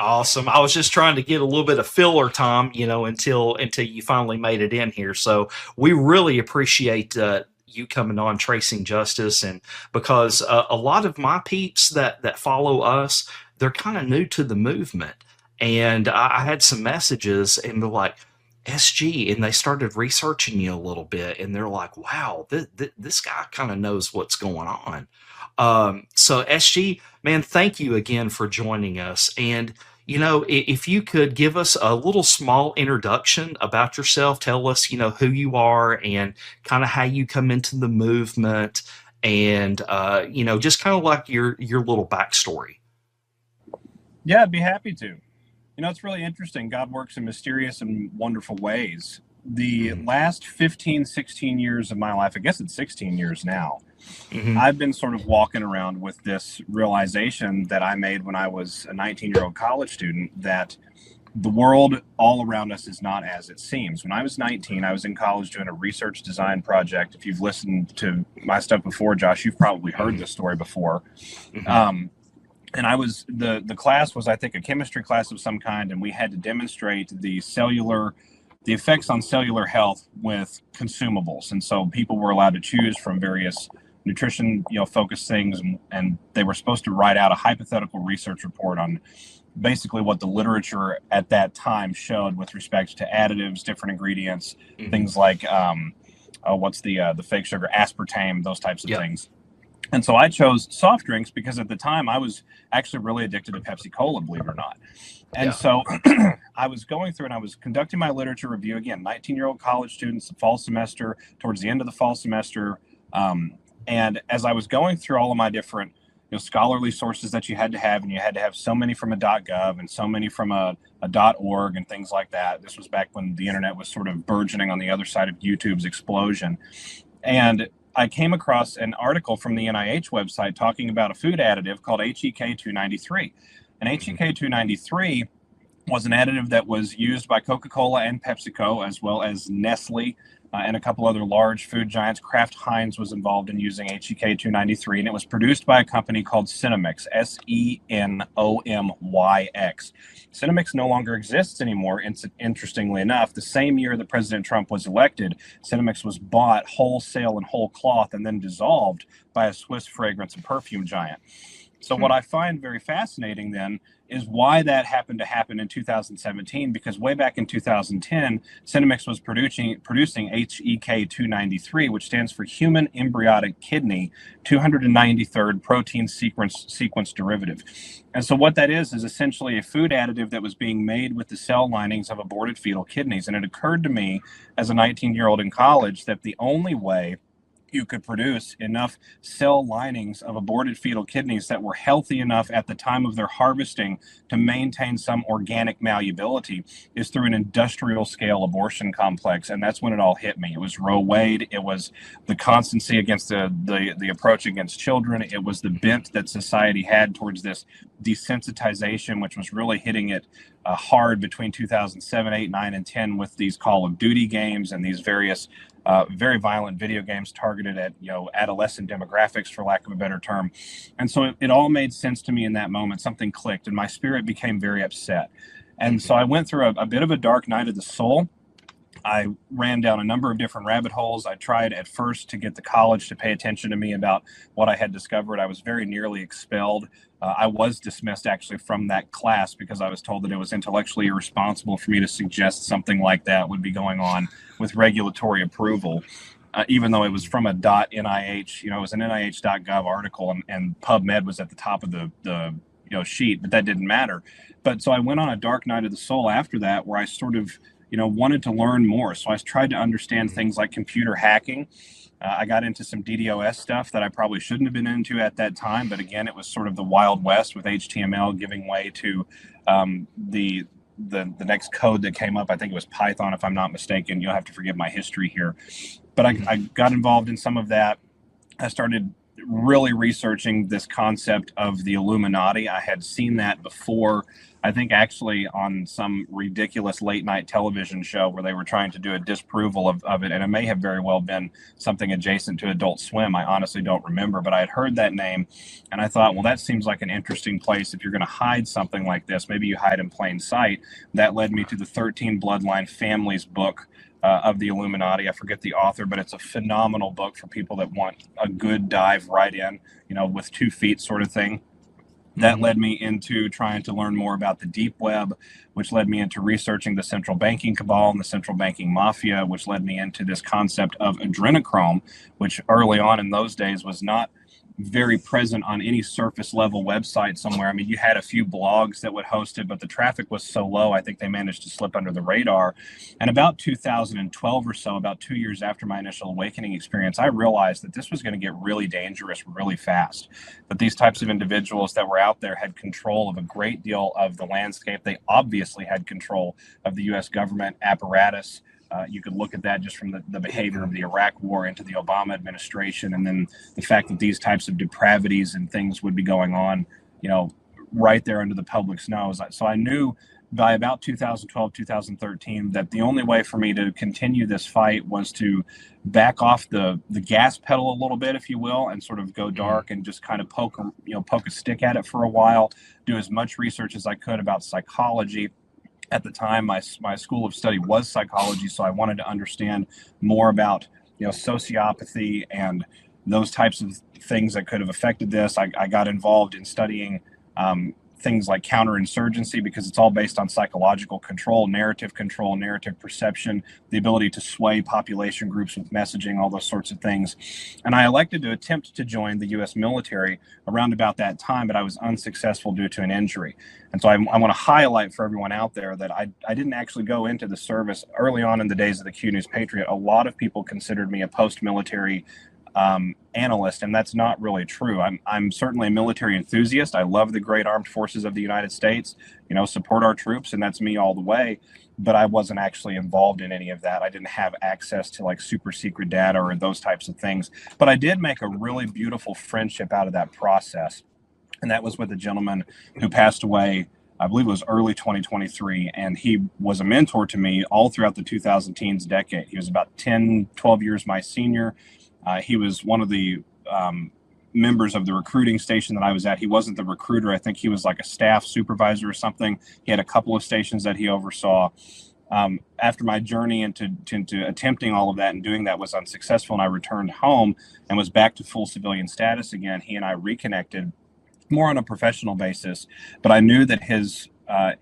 Awesome. I was just trying to get a little bit of filler time, until you finally made it in here. So we really appreciate you coming on, Tracing Justice, and because a lot of my peeps that follow us, they're kind of new to the movement, and I had some messages, and they're like, SG, and they started researching you a little bit, and they're like, wow, this guy kind of knows what's going on. So SG, man, thank you again for joining us. And if you could give us a little small introduction about yourself, tell us, who you are and kind of how you come into the movement, and just kind of like your little backstory. Yeah, I'd be happy to. It's really interesting. God works in mysterious and wonderful ways. The Mm-hmm. last 15, 16 years of my life, I guess it's 16 years now, Mm-hmm. I've been sort of walking around with this realization that I made when I was a 19-year-old college student, that the world all around us is not as it seems. When I was 19, I was in college doing a research design project. If you've listened to my stuff before, Josh, you've probably heard this story before. Mm-hmm. And I was the class was, I think, a chemistry class of some kind, and we had to demonstrate the effects on cellular health with consumables. And so people were allowed to choose from various nutrition focused things, and they were supposed to write out a hypothetical research report on basically what the literature at that time showed with respect to additives, different ingredients, Mm-hmm. things like what's the fake sugar, aspartame, those types of Yep. things. And so I chose soft drinks because at the time I was actually really addicted to Pepsi Cola, believe it or not. And Yeah. so I was going through and I was conducting my literature review again, 19-year-old college students, the fall semester, towards the end of the fall semester. And as I was going through all of my different scholarly sources that you had to have, and you had to have so many from a .gov and so many from a .org and things like that. This was back when the internet was sort of burgeoning on the other side of YouTube's explosion. And I came across an article from the NIH website talking about a food additive called HEK 293. And Mm-hmm. HEK 293 was an additive that was used by Coca-Cola and PepsiCo, as well as Nestle and a couple other large food giants. Kraft Heinz was involved in using HEK 293, and it was produced by a company called Cinemix, Senomyx. Cinemix no longer exists anymore. Interestingly enough, the same year that President Trump was elected, Cinemix was bought wholesale and whole cloth and then dissolved by a Swiss fragrance and perfume giant. So what I find very fascinating then is why that happened to happen in 2017, because way back in 2010, Cinemix was producing HEK 293, which stands for Human Embryonic Kidney 293rd Protein Sequence Derivative. And so what that is essentially a food additive that was being made with the cell linings of aborted fetal kidneys. And it occurred to me as a 19-year-old in college that the only way you could produce enough cell linings of aborted fetal kidneys that were healthy enough at the time of their harvesting to maintain some organic malleability is through an industrial scale abortion complex. And that's when it all hit me. It was Roe Wade. It was the constancy against the approach against children. It was the bent that society had towards this desensitization, which was really hitting it hard between 2007, 8, 9, and 10 with these Call of Duty games and these various very violent video games targeted at adolescent demographics, for lack of a better term. And so it all made sense to me in that moment. Something clicked, and my spirit became very upset. And so I went through a bit of a dark night of the soul. I ran down a number of different rabbit holes. I tried at first to get the college to pay attention to me about what I had discovered. I was very nearly expelled. I was dismissed actually from that class because I was told that it was intellectually irresponsible for me to suggest something like that would be going on with regulatory approval. Even though it was from a .nih, it was an nih.gov article, and PubMed was at the top of the sheet, but that didn't matter. But so I went on a dark night of the soul after that, where I sort of wanted to learn more. So I tried to understand things like computer hacking. I got into some DDoS stuff that I probably shouldn't have been into at that time. But again, it was sort of the Wild West with HTML giving way to the next code that came up. I think it was Python, if I'm not mistaken. You'll have to forgive my history here. But I got involved in some of that. I started really researching this concept of the Illuminati. I had seen that before I think actually on some ridiculous late night television show where they were trying to do a disapproval of it, and it may have very well been something adjacent to Adult Swim. I honestly don't remember, but I had heard that name, and I thought, well, that seems like an interesting place. If you're going to hide something like this, maybe you hide in plain sight. That led me to the 13 Bloodline Families book of the Illuminati. I forget the author, but it's a phenomenal book for people that want a good dive right in, with 2 feet sort of thing. That led me into trying to learn more about the deep web, which led me into researching the central banking cabal and the central banking mafia, which led me into this concept of adrenochrome, which early on in those days was not very present on any surface level website somewhere. I mean, you had a few blogs that would host it, but the traffic was so low, I think they managed to slip under the radar. And about 2012 or so, about 2 years after my initial awakening experience, I realized that this was going to get really dangerous really fast. That these types of individuals that were out there had control of a great deal of the landscape. They obviously had control of the US government apparatus. You could look at that just from the behavior of the Iraq War into the Obama administration, and then the fact that these types of depravities and things would be going on, right there under the public's nose. So I knew by about 2012, 2013, that the only way for me to continue this fight was to back off the gas pedal a little bit, if you will, and sort of go dark and just kind of poke a stick at it for a while, do as much research as I could about psychology. At the time, my school of study was psychology, so I wanted to understand more about sociopathy and those types of things that could have affected this. I got involved in studying things like counterinsurgency, because it's all based on psychological control, narrative perception, the ability to sway population groups with messaging, all those sorts of things. And I elected to attempt to join the U.S. military around about that time, but I was unsuccessful due to an injury. And so I want to highlight for everyone out there that I didn't actually go into the service early on in the days of the Q News Patriot. A lot of people considered me a post-military analyst, and that's not really true. I'm certainly a military enthusiast. I love the great armed forces of the United States, support our troops, and that's me all the way. But I wasn't actually involved in any of that. I didn't have access to like super secret data or those types of things. But I did make a really beautiful friendship out of that process. And that was with a gentleman who passed away, I believe it was early 2023. And he was a mentor to me all throughout the 2010s decade. He was about 10, 12 years my senior. He was one of the members of the recruiting station that I was at. He wasn't the recruiter. I think he was like a staff supervisor or something. He had a couple of stations that he oversaw. After my journey into attempting all of that and doing that was unsuccessful, and I returned home and was back to full civilian status again, he and I reconnected more on a professional basis. But I knew that his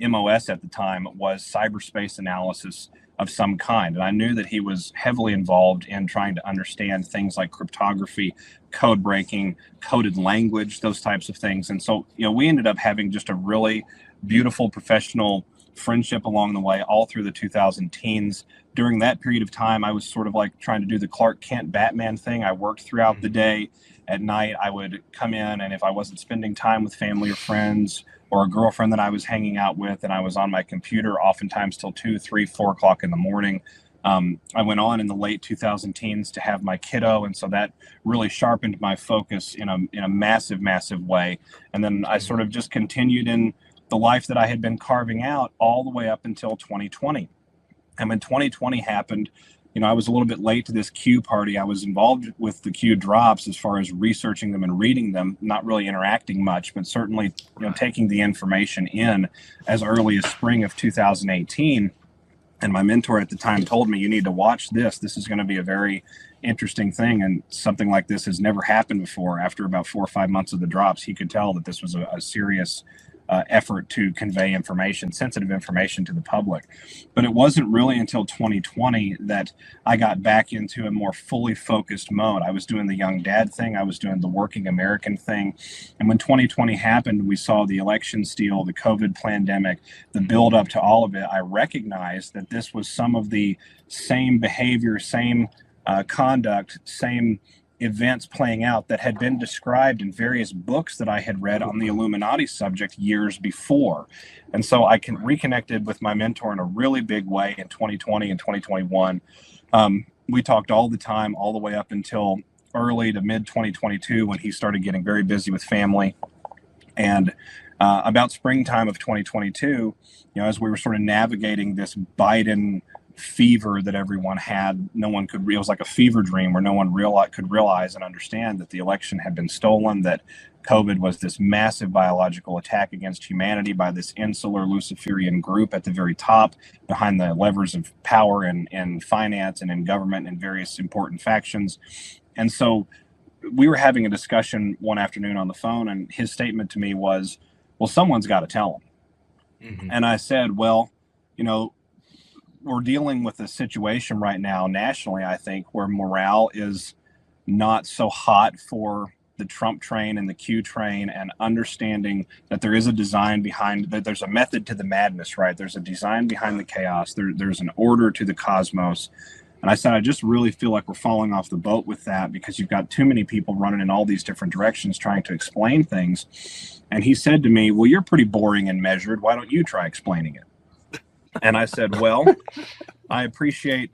MOS at the time was cyberspace analysis of some kind. And I knew that he was heavily involved in trying to understand things like cryptography, code breaking, coded language, those types of things. And so, we ended up having just a really beautiful professional friendship along the way, all through the 2010s. During that period of time, I was sort of like trying to do the Clark Kent Batman thing. I worked throughout the day. At night, I would come in, and if I wasn't spending time with family or friends or a girlfriend that I was hanging out with, and I was on my computer oftentimes till 2, 3, 4 o'clock in the morning. I went on in the late 2010s to have my kiddo, and so that really sharpened my focus in a massive, massive way. And then I sort of just continued in the life that I had been carving out all the way up until 2020. And when 2020 happened, I was a little bit late to this Q party. I was involved with the Q drops as far as researching them and reading them, not really interacting much, but certainly, taking the information in as early as spring of 2018. And my mentor at the time told me, you need to watch this. This is going to be a very interesting thing. And something like this has never happened before. After about 4 or 5 months of the drops, he could tell that this was a serious effort to convey information, sensitive information to the public. But it wasn't really until 2020 that I got back into a more fully focused mode. I was doing the young dad thing. I was doing the working American thing. And when 2020 happened, we saw the election steal, the COVID pandemic, the build up to all of it. I recognized that this was some of the same behavior, same conduct, same events playing out that had been described in various books that I had read on the Illuminati subject years before. And so I reconnected with my mentor in a really big way in 2020 and 2021. We talked all the time, all the way up until early to mid 2022, when he started getting very busy with family. And About springtime of 2022, as we were sort of navigating this Biden fever that everyone had, no one could. It was like a fever dream where no one could realize and understand that the election had been stolen, that COVID was this massive biological attack against humanity by this insular Luciferian group at the very top, behind the levers of power and finance and in government and various important factions. And so we were having a discussion one afternoon on the phone, and his statement to me was, well, someone's got to tell them. Mm-hmm. And I said, well, we're dealing with a situation right now nationally, I think, where morale is not so hot for the Trump train and the Q train, and understanding that there is a design behind, that there's a method to the madness, right? There's a design behind the chaos. There's an order to the cosmos. And I said, I just really feel like we're falling off the boat with that, because you've got too many people running in all these different directions trying to explain things. And he said to me, well, you're pretty boring and measured. Why don't you try explaining it? And I said, well, I appreciate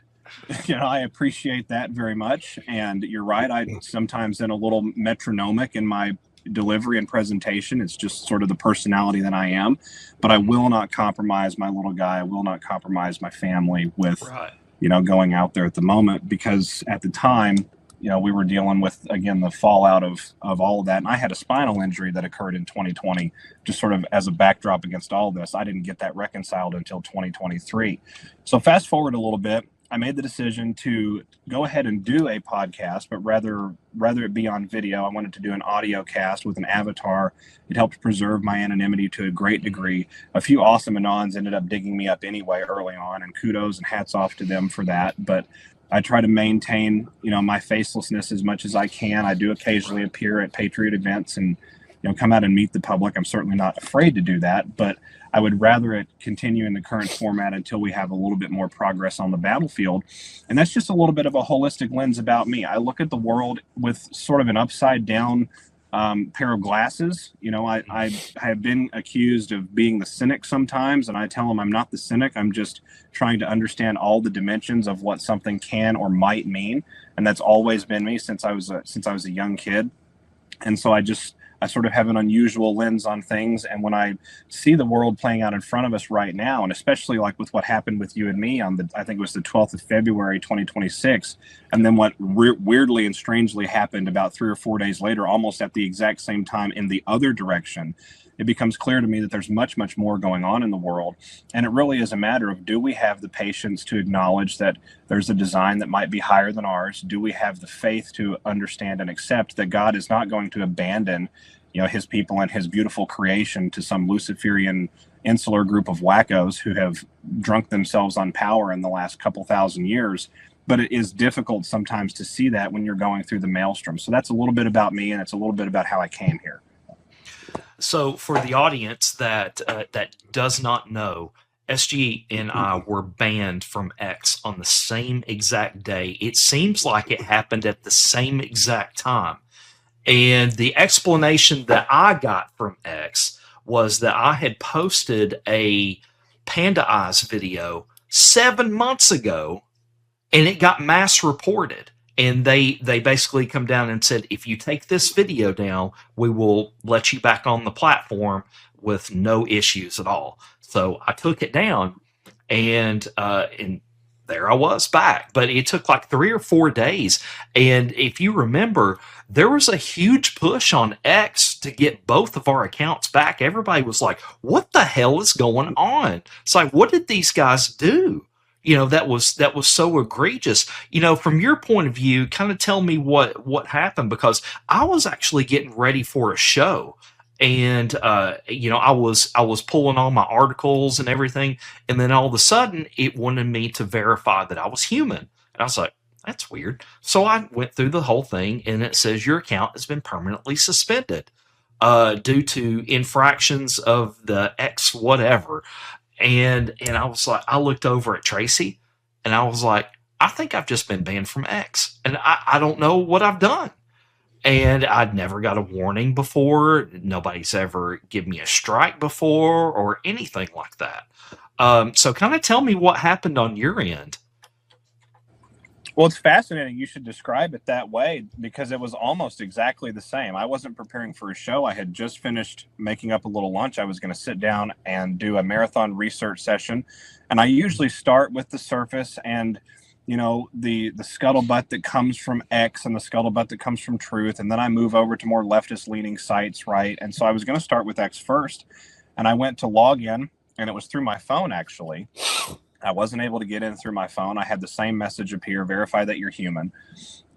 that very much. And you're right. I sometimes am a little metronomic in my delivery and presentation. It's just sort of the personality that I am. But I will not compromise my little guy. I will not compromise my family with, going out there at the moment, because at the time, we were dealing with, again, the fallout of all of that. And I had a spinal injury that occurred in 2020, just sort of as a backdrop against all this. I didn't get that reconciled until 2023. So fast forward a little bit, I made the decision to go ahead and do a podcast, but rather it be on video. I wanted to do an audio cast with an avatar. It helped preserve my anonymity to a great degree. A few awesome Anons ended up digging me up anyway early on, and kudos and hats off to them for that. But I try to maintain, my facelessness as much as I can. I do occasionally appear at Patriot events and, come out and meet the public. I'm certainly not afraid to do that, but I would rather it continue in the current format until we have a little bit more progress on the battlefield. And that's just a little bit of a holistic lens about me. I look at the world with sort of an upside down pair of glasses. I have been accused of being the cynic sometimes, and I tell them I'm not the cynic. I'm just trying to understand all the dimensions of what something can or might mean, and that's always been me since I was a young kid. And so I sort of have an unusual lens on things. And when I see the world playing out in front of us right now, and especially like with what happened with you and me on I think it was the 12th of February, 2026, and then what weirdly and strangely happened about 3 or 4 days later, almost at the exact same time in the other direction, it becomes clear to me that there's much, much more going on in the world. And it really is a matter of, do we have the patience to acknowledge that there's a design that might be higher than ours? Do we have the faith to understand and accept that God is not going to abandon, his people and his beautiful creation to some Luciferian insular group of wackos who have drunk themselves on power in the last couple thousand years? But it is difficult sometimes to see that when you're going through the maelstrom. So that's a little bit about me, and it's a little bit about how I came here. So for the audience that does not know, SG and I were banned from X on the same exact day. It seems like it happened at the same exact time. And the explanation that I got from X was that I had posted a Panda Eyes video 7 months ago, and it got mass reported. And they basically come down and said, if you take this video down, we will let you back on the platform with no issues at all. So I took it down, and there I was back. But it took like 3 or 4 days. And if you remember, there was a huge push on X to get both of our accounts back. Everybody was like, what the hell is going on? It's like, what did these guys do? That was so egregious. From your point of view, kind of tell me what happened, because I was actually getting ready for a show, and I was pulling all my articles and everything, and then all of a sudden it wanted me to verify that I was human, and I was like, that's weird. So I went through the whole thing, and it says your account has been permanently suspended due to infractions of the X whatever. And I was like, I looked over at Tracy, and I was like, I think I've just been banned from X, and I don't know what I've done. And I'd never got a warning before. Nobody's ever given me a strike before or anything like that. So kind of tell me what happened on your end. Well, it's fascinating. You should describe it that way because it was almost exactly the same. I wasn't preparing for a show. I had just finished making up a little lunch. I was going to sit down and do a marathon research session. And I usually start with the surface and the scuttlebutt that comes from X and the scuttlebutt that comes from Truth, and then I move over to more leftist leaning sites, right? And so I was going to start with X first, and I went to log in, and it was through my phone actually. I wasn't able to get in through my phone. I had the same message appear, verify that you're human.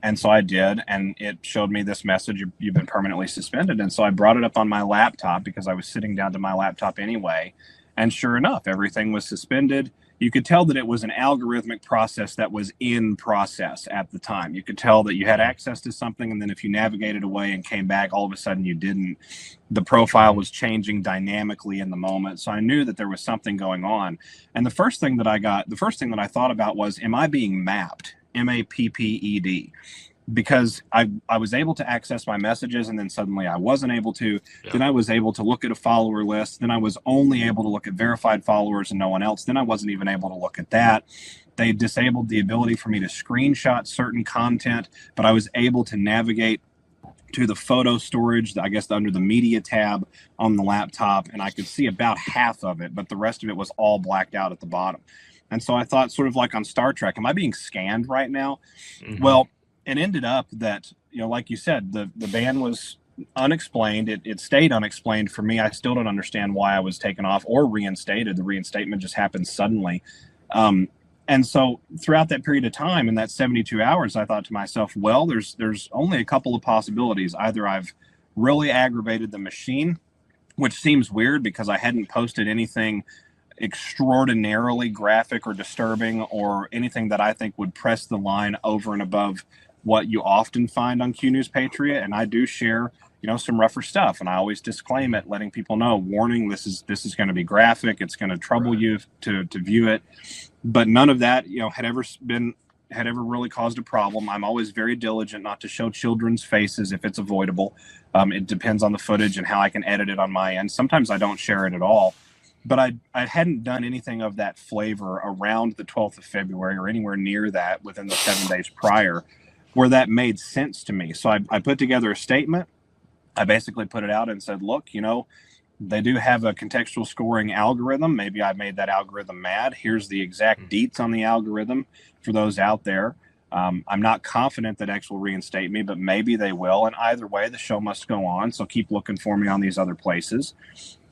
And so I did, and it showed me this message, you've been permanently suspended. And so I brought it up on my laptop because I was sitting down to my laptop anyway. And sure enough, everything was suspended. You could tell that it was an algorithmic process that was in process at the time. You could tell that you had access to something, and then if you navigated away and came back, all of a sudden you didn't. The profile was changing dynamically in the moment. So I knew that there was something going on. And the first thing that I thought about was, am I being mapped? MAPPED. Because I was able to access my messages, and then suddenly I wasn't able to. Yeah. Then I was able to look at a follower list. Then I was only able to look at verified followers and no one else. Then I wasn't even able to look at that. They disabled the ability for me to screenshot certain content, but I was able to navigate to the photo storage, I guess under the media tab on the laptop, and I could see about half of it, but the rest of it was all blacked out at the bottom. And so I thought, sort of like on Star Trek, am I being scanned right now? Mm-hmm. Well, it ended up that, like you said, the ban was unexplained. It stayed unexplained for me. I still don't understand why I was taken off or reinstated. The reinstatement just happened suddenly. And so throughout that period of time, in that 72 hours, I thought to myself, well, there's only a couple of possibilities. Either I've really aggravated the machine, which seems weird because I hadn't posted anything extraordinarily graphic or disturbing or anything that I think would press the line over and above what you often find on Q News Patriot. And I do share, some rougher stuff. And I always disclaim it, letting people know, warning, this is going to be graphic. It's going to trouble you to view it. But none of that, had ever really caused a problem. I'm always very diligent not to show children's faces if it's avoidable. It depends on the footage and how I can edit it on my end. Sometimes I don't share it at all. But I hadn't done anything of that flavor around the 12th of February or anywhere near that within the 7 days prior, where that made sense to me. So I put together a statement. I basically put it out and said, look, they do have a contextual scoring algorithm. Maybe I made that algorithm mad. Here's the exact deets on the algorithm for those out there. I'm not confident that X will reinstate me, but maybe they will. And either way, the show must go on. So keep looking for me on these other places.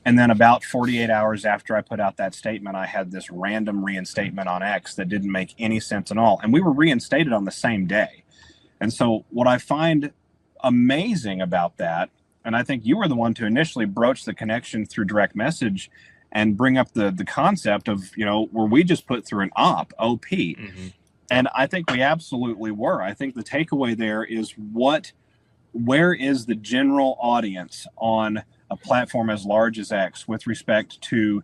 And then about 48 hours after I put out that statement, I had this random reinstatement on X that didn't make any sense at all. And we were reinstated on the same day. And so what I find amazing about that, and I think you were the one to initially broach the connection through direct message and bring up the concept of, were we just put through an OP? Mm-hmm. And I think we absolutely were. I think the takeaway there is where is the general audience on a platform as large as X with respect to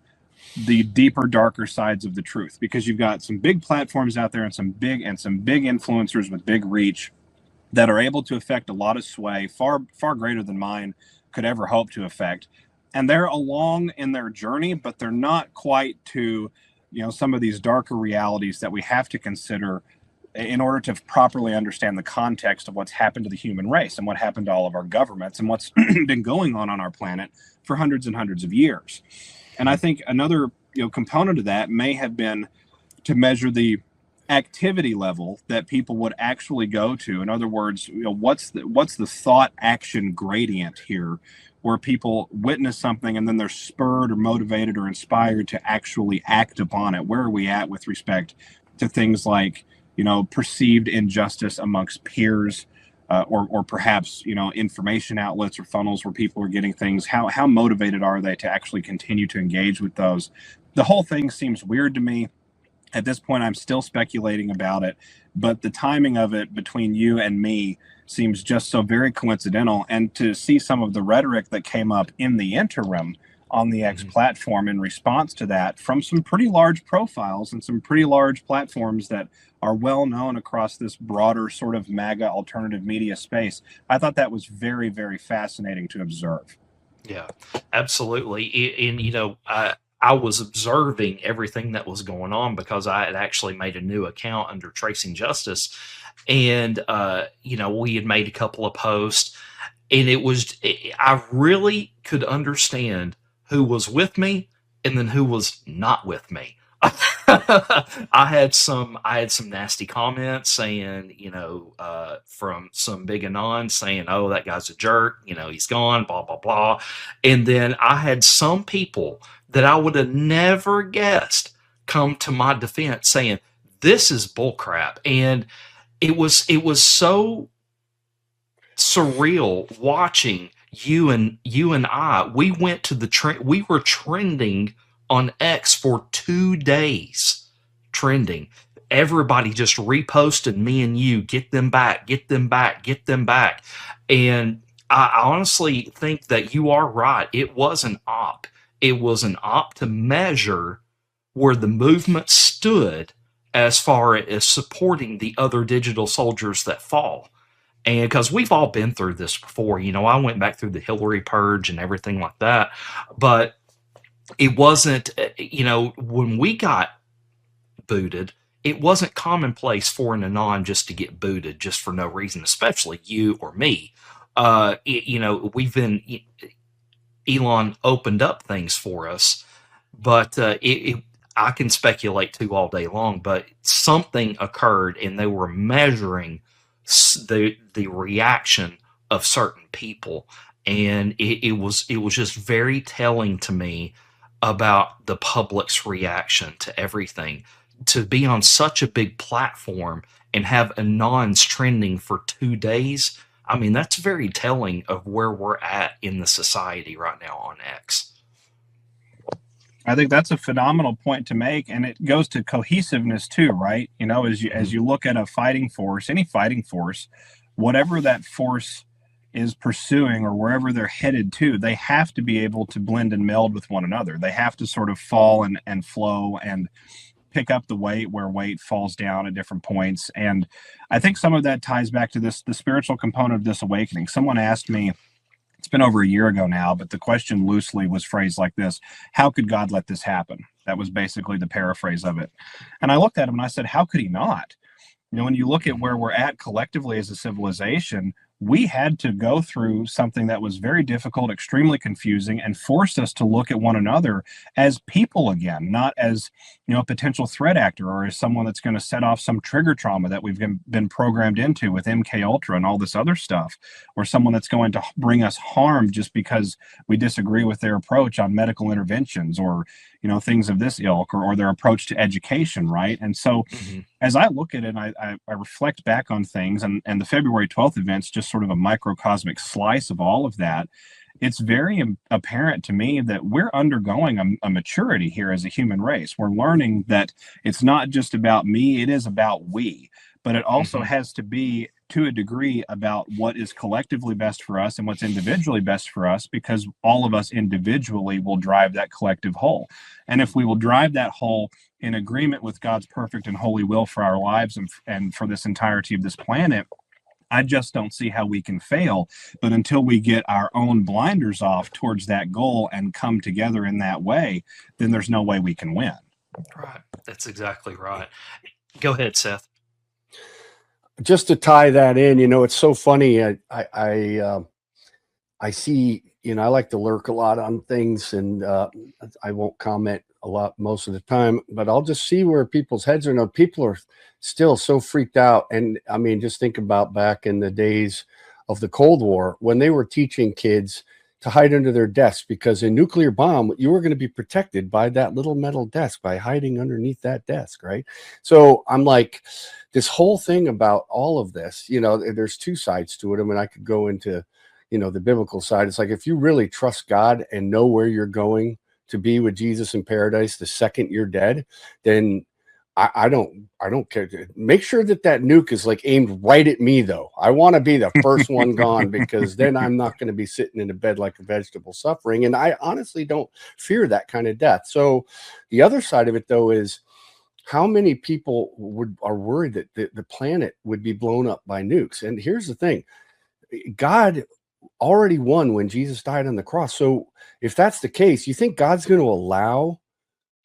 the deeper, darker sides of the truth? Because you've got some big platforms out there and some big influencers with big reach that are able to affect a lot of sway, far greater than mine could ever hope to affect. And they're along in their journey, but they're not quite to, some of these darker realities that we have to consider in order to properly understand the context of what's happened to the human race and what happened to all of our governments and what's been going on our planet for hundreds and hundreds of years. And I think another component of that may have been to measure the activity level that people would actually go to. In other words, what's the thought action gradient here, where people witness something and then they're spurred or motivated or inspired to actually act upon it? Where are we at with respect to things like perceived injustice amongst peers, or perhaps information outlets or funnels where people are getting things? How motivated are they to actually continue to engage with those? The whole thing seems weird to me. At this point, I'm still speculating about it, but the timing of it between you and me seems just so very coincidental. And to see some of the rhetoric that came up in the interim on the X platform in response to that from some pretty large profiles and some pretty large platforms that are well known across this broader sort of MAGA alternative media space, I thought that was very, very fascinating to observe. Yeah, absolutely. And I was observing everything that was going on because I had actually made a new account under Tracing Justice, and we had made a couple of posts, and I really could understand who was with me and then who was not with me. I had some nasty comments saying, from some big Anon saying, "Oh, that guy's a jerk. He's gone." Blah blah blah. And then I had some people that I would have never guessed come to my defense saying, "This is bullcrap," and it was so surreal watching you and I. We went to the trend. We were trending on X for 2 days, trending. Everybody just reposted me and you, get them back, get them back, get them back. And I honestly think that you are right. It was an op. It was an op to measure where the movement stood as far as supporting the other digital soldiers that fall. And because we've all been through this before, I went back through the Hillary purge and everything like that. But it wasn't, when we got booted, it wasn't commonplace for an Anon just to get booted just for no reason, especially you or me. We've been, Elon opened up things for us, but I can speculate too all day long, but something occurred and they were measuring the reaction of certain people, and it was just very telling to me about the public's reaction to everything. To be on such a big platform and have Anons trending for 2 days, I mean, that's very telling of where we're at in the society right now on X. I think that's a phenomenal point to make, and it goes to cohesiveness too, right? As you look at a fighting force, any fighting force, whatever that force is pursuing or wherever they're headed to, they have to be able to blend and meld with one another. They have to sort of fall and flow and pick up the weight where weight falls down at different points. And I think some of that ties back to the spiritual component of this awakening. Someone asked me, it's been over a year ago now, but the question loosely was phrased like this: how could God let this happen? That was basically the paraphrase of it. And I looked at him and I said, how could he not? When you look at where we're at collectively as a civilization, we had to go through something that was very difficult, extremely confusing, and forced us to look at one another as people again, not as a potential threat actor or as someone that's going to set off some trigger trauma that we've been programmed into with MK Ultra and all this other stuff, or someone that's going to bring us harm just because we disagree with their approach on medical interventions or things of this ilk, or their approach to education, right? And so as I look at it, I reflect back on things, and the February 12th event's just sort of a microcosmic slice of all of that. It's very apparent to me that we're undergoing a maturity here as a human race. We're learning that it's not just about me, it is about we, but it also has to be, to a degree, about what is collectively best for us and what's individually best for us, because all of us individually will drive that collective whole. And if we will drive that whole in agreement with God's perfect and holy will for our lives and for this entirety of this planet, I just don't see how we can fail. But until we get our own blinders off towards that goal and come together in that way, then there's no way we can win. Right. That's exactly right. Go ahead, Seth. Just to tie that in, it's so funny. I see, I like to lurk a lot on things, and I won't comment a lot most of the time, but I'll just see where people's heads are. Now, people are still so freaked out. And I mean, just think about back in the days of the Cold War when they were teaching kids to hide under their desks, because a nuclear bomb, you were going to be protected by that little metal desk, by hiding underneath that desk, right? So I'm like, this whole thing about all of this, there's two sides to it. I mean, I could go into, the biblical side. It's like, if you really trust God and know where you're going to be with Jesus in paradise the second you're dead, then I don't care. Make sure that nuke is like aimed right at me, though. I want to be the first one gone, because then I'm not going to be sitting in a bed like a vegetable suffering. And I honestly don't fear that kind of death. So the other side of it, though, is how many people are worried that the planet would be blown up by nukes. And here's the thing: God already won when Jesus died on the cross. So if that's the case, you think God's going to allow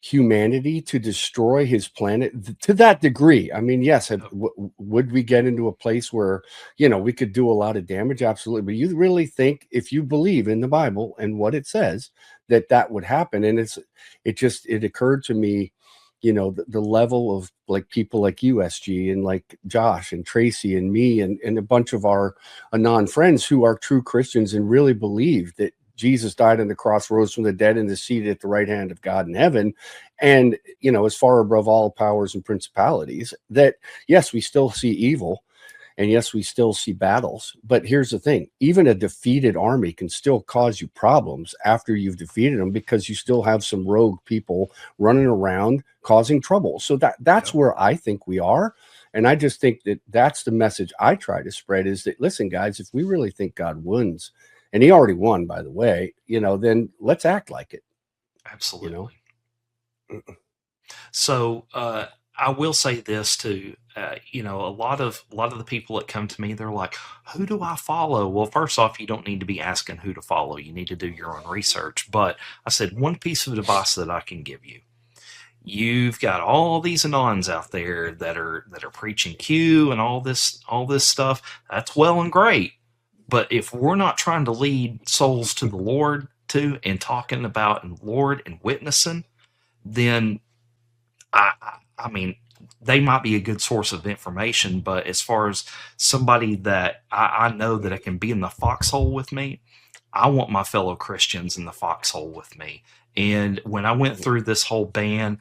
humanity to destroy his planet to that degree. I mean, yes, would we get into a place where, we could do a lot of damage? Absolutely. But you really think, if you believe in the Bible and what it says, that would happen? And it occurred to me, the level of like people like USG and like Josh and Tracy and me and a bunch of our Anon friends who are true Christians and really believe that Jesus died on the cross, rose from the dead, and is seated at the right hand of God in heaven. And, is far above all powers and principalities. That, yes, we still see evil. And yes, we still see battles. But here's the thing. Even a defeated army can still cause you problems after you've defeated them, because you still have some rogue people running around causing trouble. So that's where I think we are. And I just think that's the message I try to spread, is that, listen, guys, if we really think God wins, and he already won, by the way, then let's act like it. Absolutely. So I will say this too. A lot of the people that come to me, they're like, "Who do I follow?" Well, first off, you don't need to be asking who to follow. You need to do your own research. But I said, one piece of advice that I can give you: you've got all these Anons out there that are preaching Q and all this stuff. That's well and great. But if we're not trying to lead souls to the Lord too, and talking about and Lord and witnessing, then I mean, they might be a good source of information. But as far as somebody that I know that I can be in the foxhole with me, I want my fellow Christians in the foxhole with me. And when I went through this whole ban,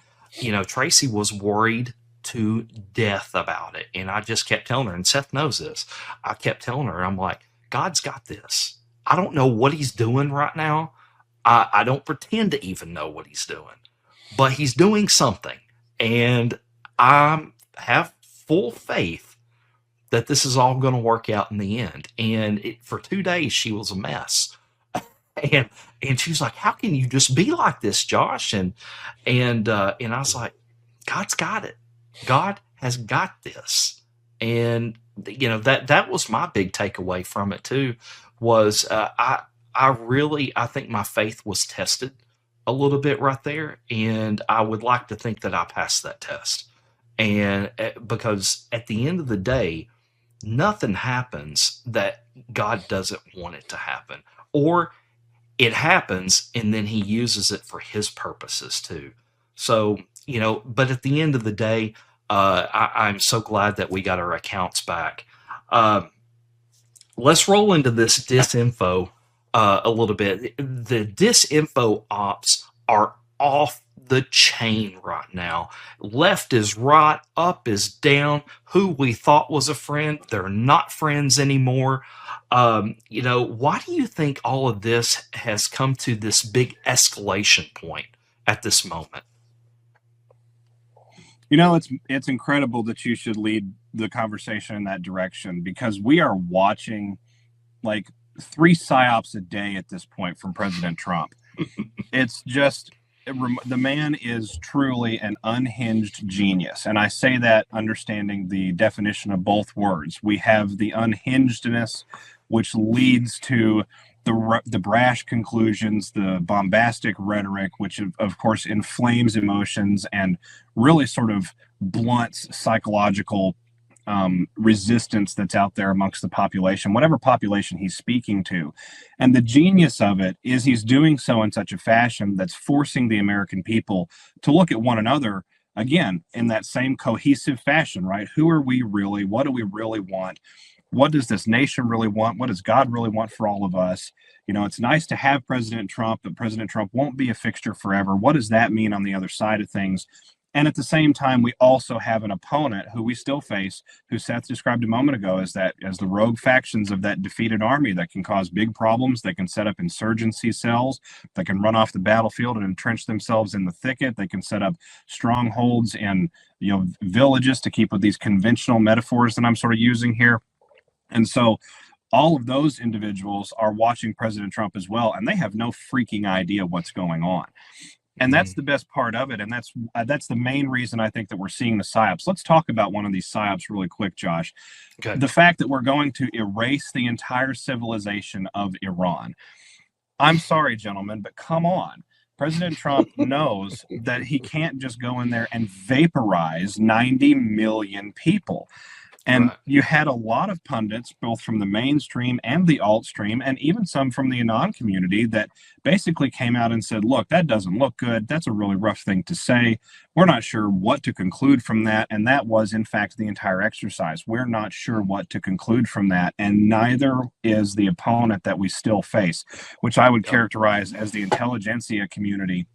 Tracy was worried to death about it. And I just kept telling her, and Seth knows this, I kept telling her, I'm like, God's got this. I don't know what he's doing right now. I don't pretend to even know what he's doing, but he's doing something. And I have full faith that this is all going to work out in the end. And for 2 days, she was a mess. And she's like, "How can you just be like this, Josh?" And I was like, God's got it. God has got this. And that was my big takeaway from it too, was I think my faith was tested a little bit right there, and I would like to think that I passed that test. And because at the end of the day, nothing happens that God doesn't want it to happen, or it happens and then he uses it for his purposes too. So, but at the end of the day, I'm so glad that we got our accounts back. Let's roll into this disinfo a little bit. The disinfo ops are off the chain right now. Left is right, up is down. Who we thought was a friend, they're not friends anymore. Why do you think all of this has come to this big escalation point at this moment? It's incredible that you should lead the conversation in that direction, because we are watching like 3 psyops a day at this point from President Trump. It's just, the man is truly an unhinged genius. And I say that understanding the definition of both words. We have the unhingedness, which leads to the brash conclusions, the bombastic rhetoric, which of course inflames emotions and really sort of blunts psychological resistance that's out there amongst the population, whatever population he's speaking to. And the genius of it is he's doing so in such a fashion that's forcing the American people to look at one another again in that same cohesive fashion, right? Who are we really? What do we really want? What does this nation really want? What does God really want for all of us? It's nice to have President Trump, but President Trump won't be a fixture forever. What does that mean on the other side of things? And at the same time, we also have an opponent who we still face, who Seth described a moment ago as the rogue factions of that defeated army that can cause big problems. They can set up insurgency cells. They can run off the battlefield and entrench themselves in the thicket. They can set up strongholds in villages, to keep with these conventional metaphors that I'm sort of using here. And so all of those individuals are watching President Trump as well, and they have no freaking idea what's going on. And that's the best part of it. And that's the main reason I think that we're seeing the psyops. Let's talk about one of these psyops really quick, Josh. Okay. The fact that we're going to erase the entire civilization of Iran. I'm sorry, gentlemen, but come on. President Trump knows that he can't just go in there and vaporize 90 million people. And Right. you had a lot of pundits, both from the mainstream and the alt stream, and even some from the Anon community, that basically came out and said, look, that doesn't look good. That's a really rough thing to say. We're not sure what to conclude from that. And that was, in fact, the entire exercise. We're not sure what to conclude from that. And neither is the opponent that we still face, which I would Yep. characterize as the intelligentsia community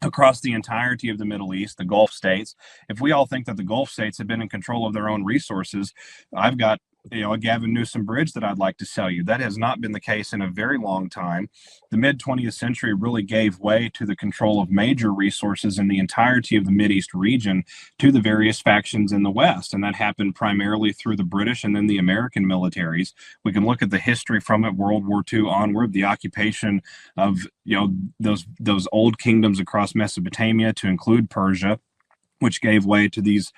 across the entirety of the Middle East, the Gulf states. If we all think that the Gulf states have been in control of their own resources, I've got a Gavin Newsom bridge that I'd like to sell you. That has not been the case in a very long time. The mid 20th century really gave way to the control of major resources in the entirety of the Mideast region to the various factions in the West. And that happened primarily through the British and then the American militaries. We can look at the history from it, World War II onward, the occupation of those old kingdoms across Mesopotamia to include Persia, which gave way to these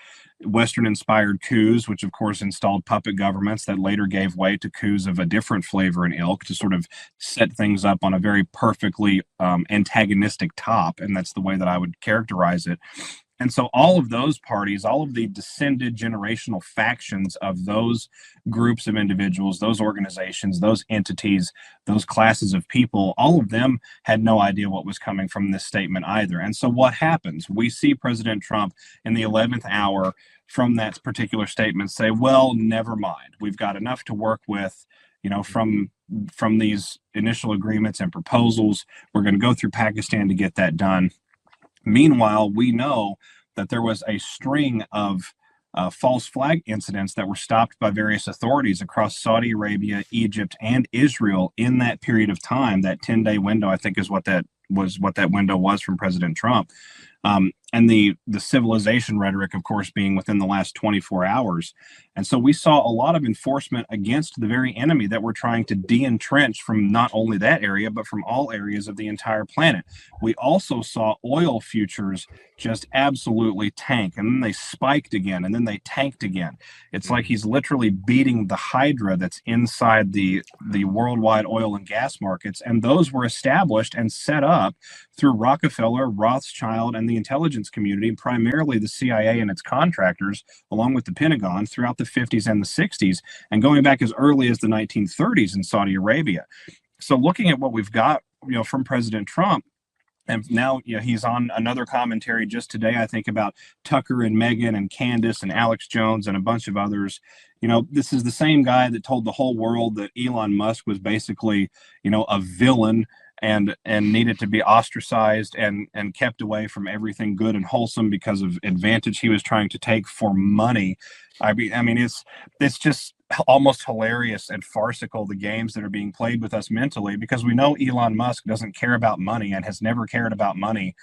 Western inspired coups, which of course installed puppet governments that later gave way to coups of a different flavor and ilk to sort of set things up on a very perfectly antagonistic top. And that's the way that I would characterize it. And so all of those parties, all of the descended generational factions of those groups of individuals, those organizations, those entities, those classes of people, all of them had no idea what was coming from this statement either. And so what happens? We see President Trump in the 11th hour from that particular statement say, well, never mind. We've got enough to work with, from these initial agreements and proposals. We're going to go through Pakistan to get that done. Meanwhile, we know that there was a string of false flag incidents that were stopped by various authorities across Saudi Arabia, Egypt, and Israel in that period of time. That 10-day window, I think, is what that window was from President Trump. And the civilization rhetoric, of course, being within the last 24 hours. And so we saw a lot of enforcement against the very enemy that we're trying to de-entrench from not only that area, but from all areas of the entire planet. We also saw oil futures just absolutely tank, and then they spiked again, and then they tanked again. It's like he's literally beating the hydra that's inside the worldwide oil and gas markets. And those were established and set up through Rockefeller, Rothschild, and the intelligence community, primarily the CIA and its contractors, along with the Pentagon, throughout the 50s and the 60s, and going back as early as the 1930s in Saudi Arabia. So looking at what we've got, from President Trump, and now he's on another commentary just today, I think, about Tucker and Megyn and Candace and Alex Jones and a bunch of others. This is the same guy that told the whole world that Elon Musk was basically, a villain and needed to be ostracized and kept away from everything good and wholesome because of advantage he was trying to take for money. I mean, it's just almost hilarious and farcical, the games that are being played with us mentally, because we know Elon Musk doesn't care about money and has never cared about money,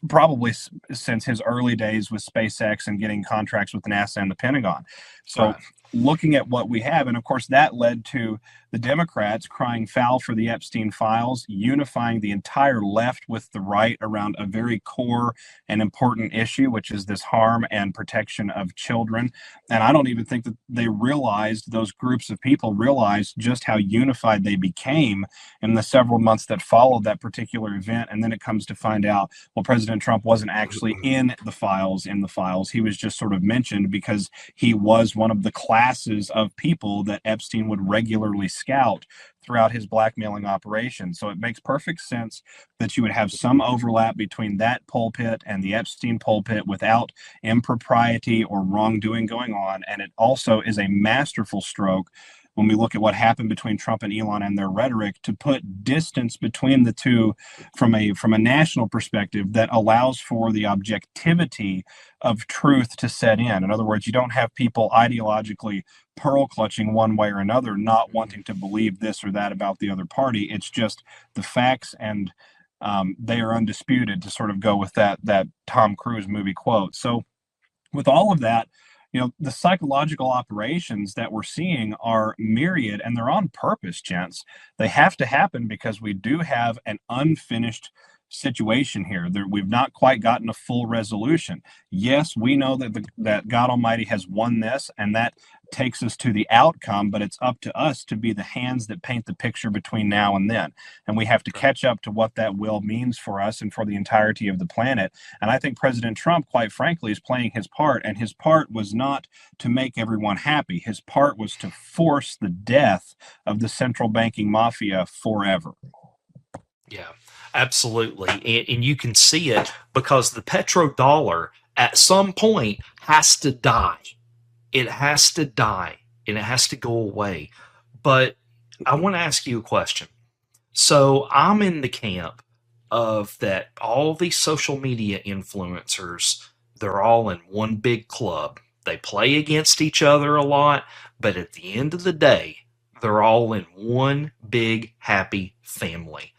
probably since his early days with SpaceX and getting contracts with NASA and the Pentagon. So Right. looking at what we have, and of course that led to the Democrats crying foul for the Epstein files, unifying the entire left with the right around a very core and important issue, which is this harm and protection of children. And I don't even think that they realized, those groups of people realized just how unified they became in the several months that followed that particular event. And then it comes to find out, well, President Trump wasn't actually in the files. He was just sort of mentioned because he was one of the classes of people that Epstein would regularly scout throughout his blackmailing operation. So it makes perfect sense that you would have some overlap between that pulpit and the Epstein pulpit without impropriety or wrongdoing going on. And it also is a masterful stroke, when we look at what happened between Trump and Elon and their rhetoric, to put distance between the two from a national perspective that allows for the objectivity of truth to set in. In other words, you don't have people ideologically pearl clutching one way or another, not wanting to believe this or that about the other party. It's just the facts, and they are undisputed, to sort of go with that Tom Cruise movie quote. So with all of that, the psychological operations that we're seeing are myriad, and they're on purpose, gents. They have to happen because we do have an unfinished situation here. We've not quite gotten a full resolution. Yes, we know that that God Almighty has won this, and that takes us to the outcome, but it's up to us to be the hands that paint the picture between now and then. And we have to catch up to what that will means for us and for the entirety of the planet. And I think President Trump, quite frankly, is playing his part, and his part was not to make everyone happy. His part was to force the death of the central banking mafia forever. Yeah, absolutely. And you can see it because the petrodollar at some point has to die. It has to die and it has to go away. But I want to ask you a question. So I'm in the camp of that all these social media influencers, they're all in one big club. They play against each other a lot, but at the end of the day, they're all in one big happy family.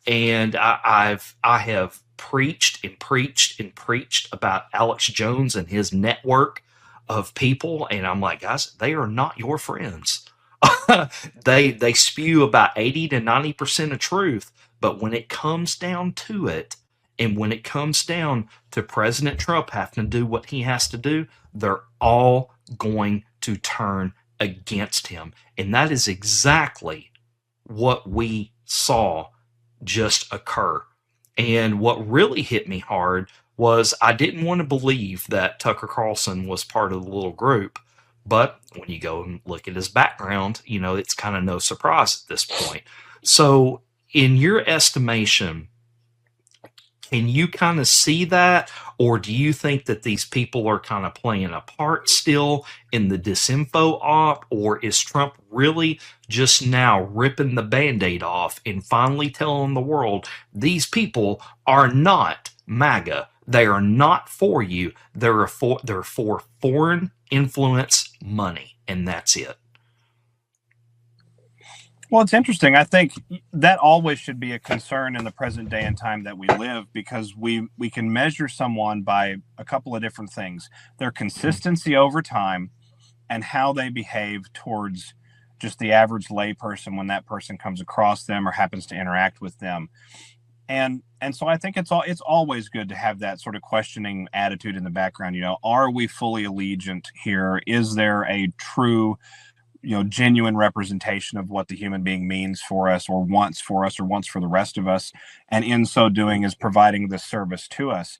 And I have preached and preached and preached about Alex Jones and his network of people, and I'm like, guys, they are not your friends. They spew about 80 to 90% of truth, but when it comes down to it, and when it comes down to President Trump having to do what he has to do, they're all going to turn against him. And that is exactly what we saw just occur. And what really hit me hard was I didn't want to believe that Tucker Carlson was part of the little group. But when you go and look at his background, it's kind of no surprise at this point. So, in your estimation, can you kind of see that? Or do you think that these people are kind of playing a part still in the disinfo op? Or is Trump really just now ripping the Band-Aid off and finally telling the world these people are not MAGA? They are not for you. They're for foreign influence money, and that's it. Well, it's interesting. I think that always should be a concern in the present day and time that we live, because we can measure someone by a couple of different things: their consistency over time and how they behave towards just the average layperson when that person comes across them or happens to interact with them. And so I think it's always good to have that sort of questioning attitude in the background. Are we fully allegiant here? Is there a true, genuine representation of what the human being means for us, or wants for us, or wants for the rest of us, and in so doing is providing this service to us?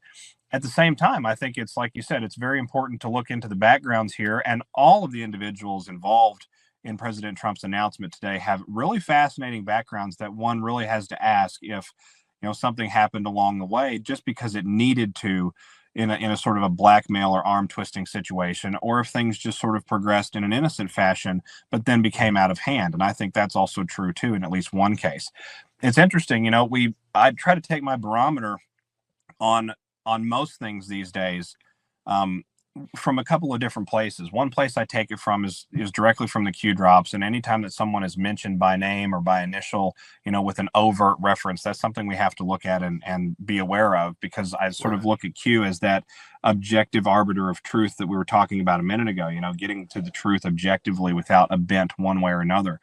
At the same time, I think it's like you said, it's very important to look into the backgrounds here, and all of the individuals involved in President Trump's announcement today have really fascinating backgrounds that one really has to ask if something happened along the way just because it needed to, in a sort of a blackmail or arm twisting situation, or if things just sort of progressed in an innocent fashion but then became out of hand. And I think that's also true too in at least one case. It's interesting, I try to take my barometer on most things these days, from a couple of different places. One place I take it from is directly from the Q drops, and anytime that someone is mentioned by name or by initial, with an overt reference, that's something we have to look at and be aware of, because I sort of look at Q as that objective arbiter of truth that we were talking about a minute ago, getting to the truth objectively without a bent one way or another.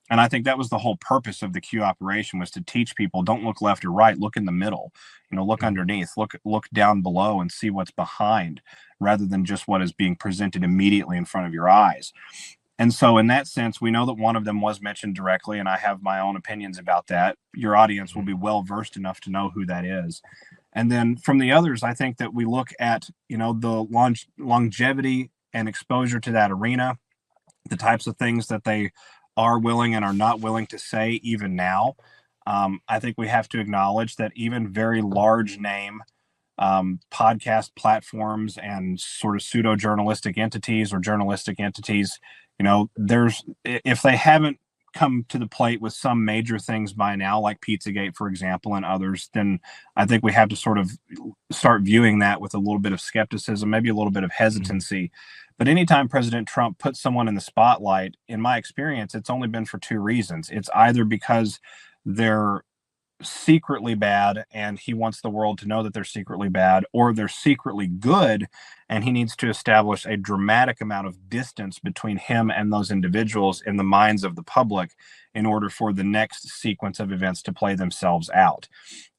And I think that was the whole purpose of the Q operation, was to teach people, don't look left or right, look in the middle, look underneath, look down below and see what's behind, rather than just what is being presented immediately in front of your eyes. And so in that sense, we know that one of them was mentioned directly, and I have my own opinions about that. Your audience will be well versed enough to know who that is. And then from the others, I think that we look at, the longevity and exposure to that arena, the types of things that they are willing and are not willing to say even now. I think we have to acknowledge that even very large name podcast platforms and sort of pseudo journalistic entities or journalistic entities, if they haven't come to the plate with some major things by now, like Pizzagate, for example, and others, then I think we have to sort of start viewing that with a little bit of skepticism, maybe a little bit of hesitancy. But anytime President Trump puts someone in the spotlight, in my experience, it's only been for two reasons. It's either because they're secretly bad and he wants the world to know that they're secretly bad, or they're secretly good and he needs to establish a dramatic amount of distance between him and those individuals in the minds of the public in order for the next sequence of events to play themselves out.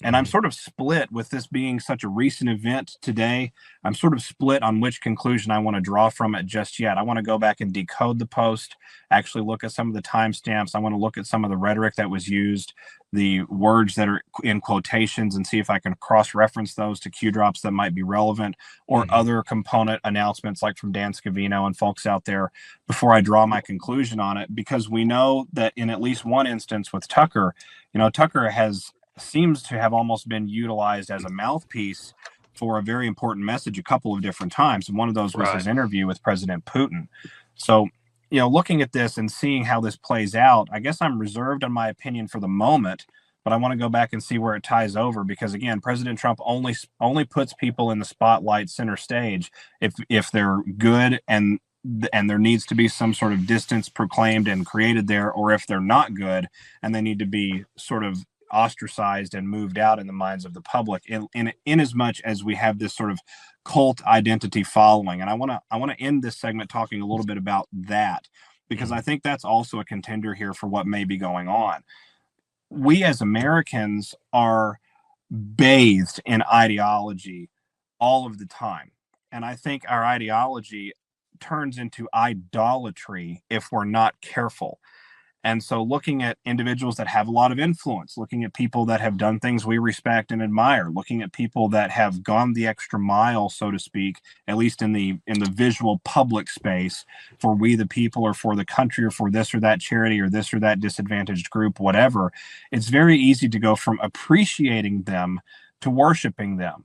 And I'm sort of split with this being such a recent event today. I'm sort of split on which conclusion I want to draw from it just yet. I want to go back and decode the post, actually look at some of the timestamps. I want to look at some of the rhetoric that was used, the words that are in quotations, and see if I can cross-reference those to Q drops that might be relevant, or other component announcements like from Dan Scavino and folks out there, before I draw my conclusion on it. Because we know that in at least one instance with Tucker, Tucker seems to have almost been utilized as a mouthpiece for a very important message a couple of different times. And one of those was his interview with President Putin. So, looking at this and seeing how this plays out, I guess I'm reserved on my opinion for the moment, but I want to go back and see where it ties over, because again, President Trump only puts people in the spotlight center stage if they're good and there needs to be some sort of distance proclaimed and created there, or if they're not good and they need to be sort of ostracized and moved out in the minds of the public, in as much as we have this sort of cult identity following. And I want to end this segment talking a little bit about that, because I think that's also a contender here for what may be going on. We as Americans are bathed in ideology all of the time, and I think our ideology turns into idolatry if we're not careful. And so looking at individuals that have a lot of influence, looking at people that have done things we respect and admire, looking at people that have gone the extra mile, so to speak, at least in the visual public space, for we the people, or for the country, or for this or that charity, or this or that disadvantaged group, whatever, it's very easy to go from appreciating them to worshiping them.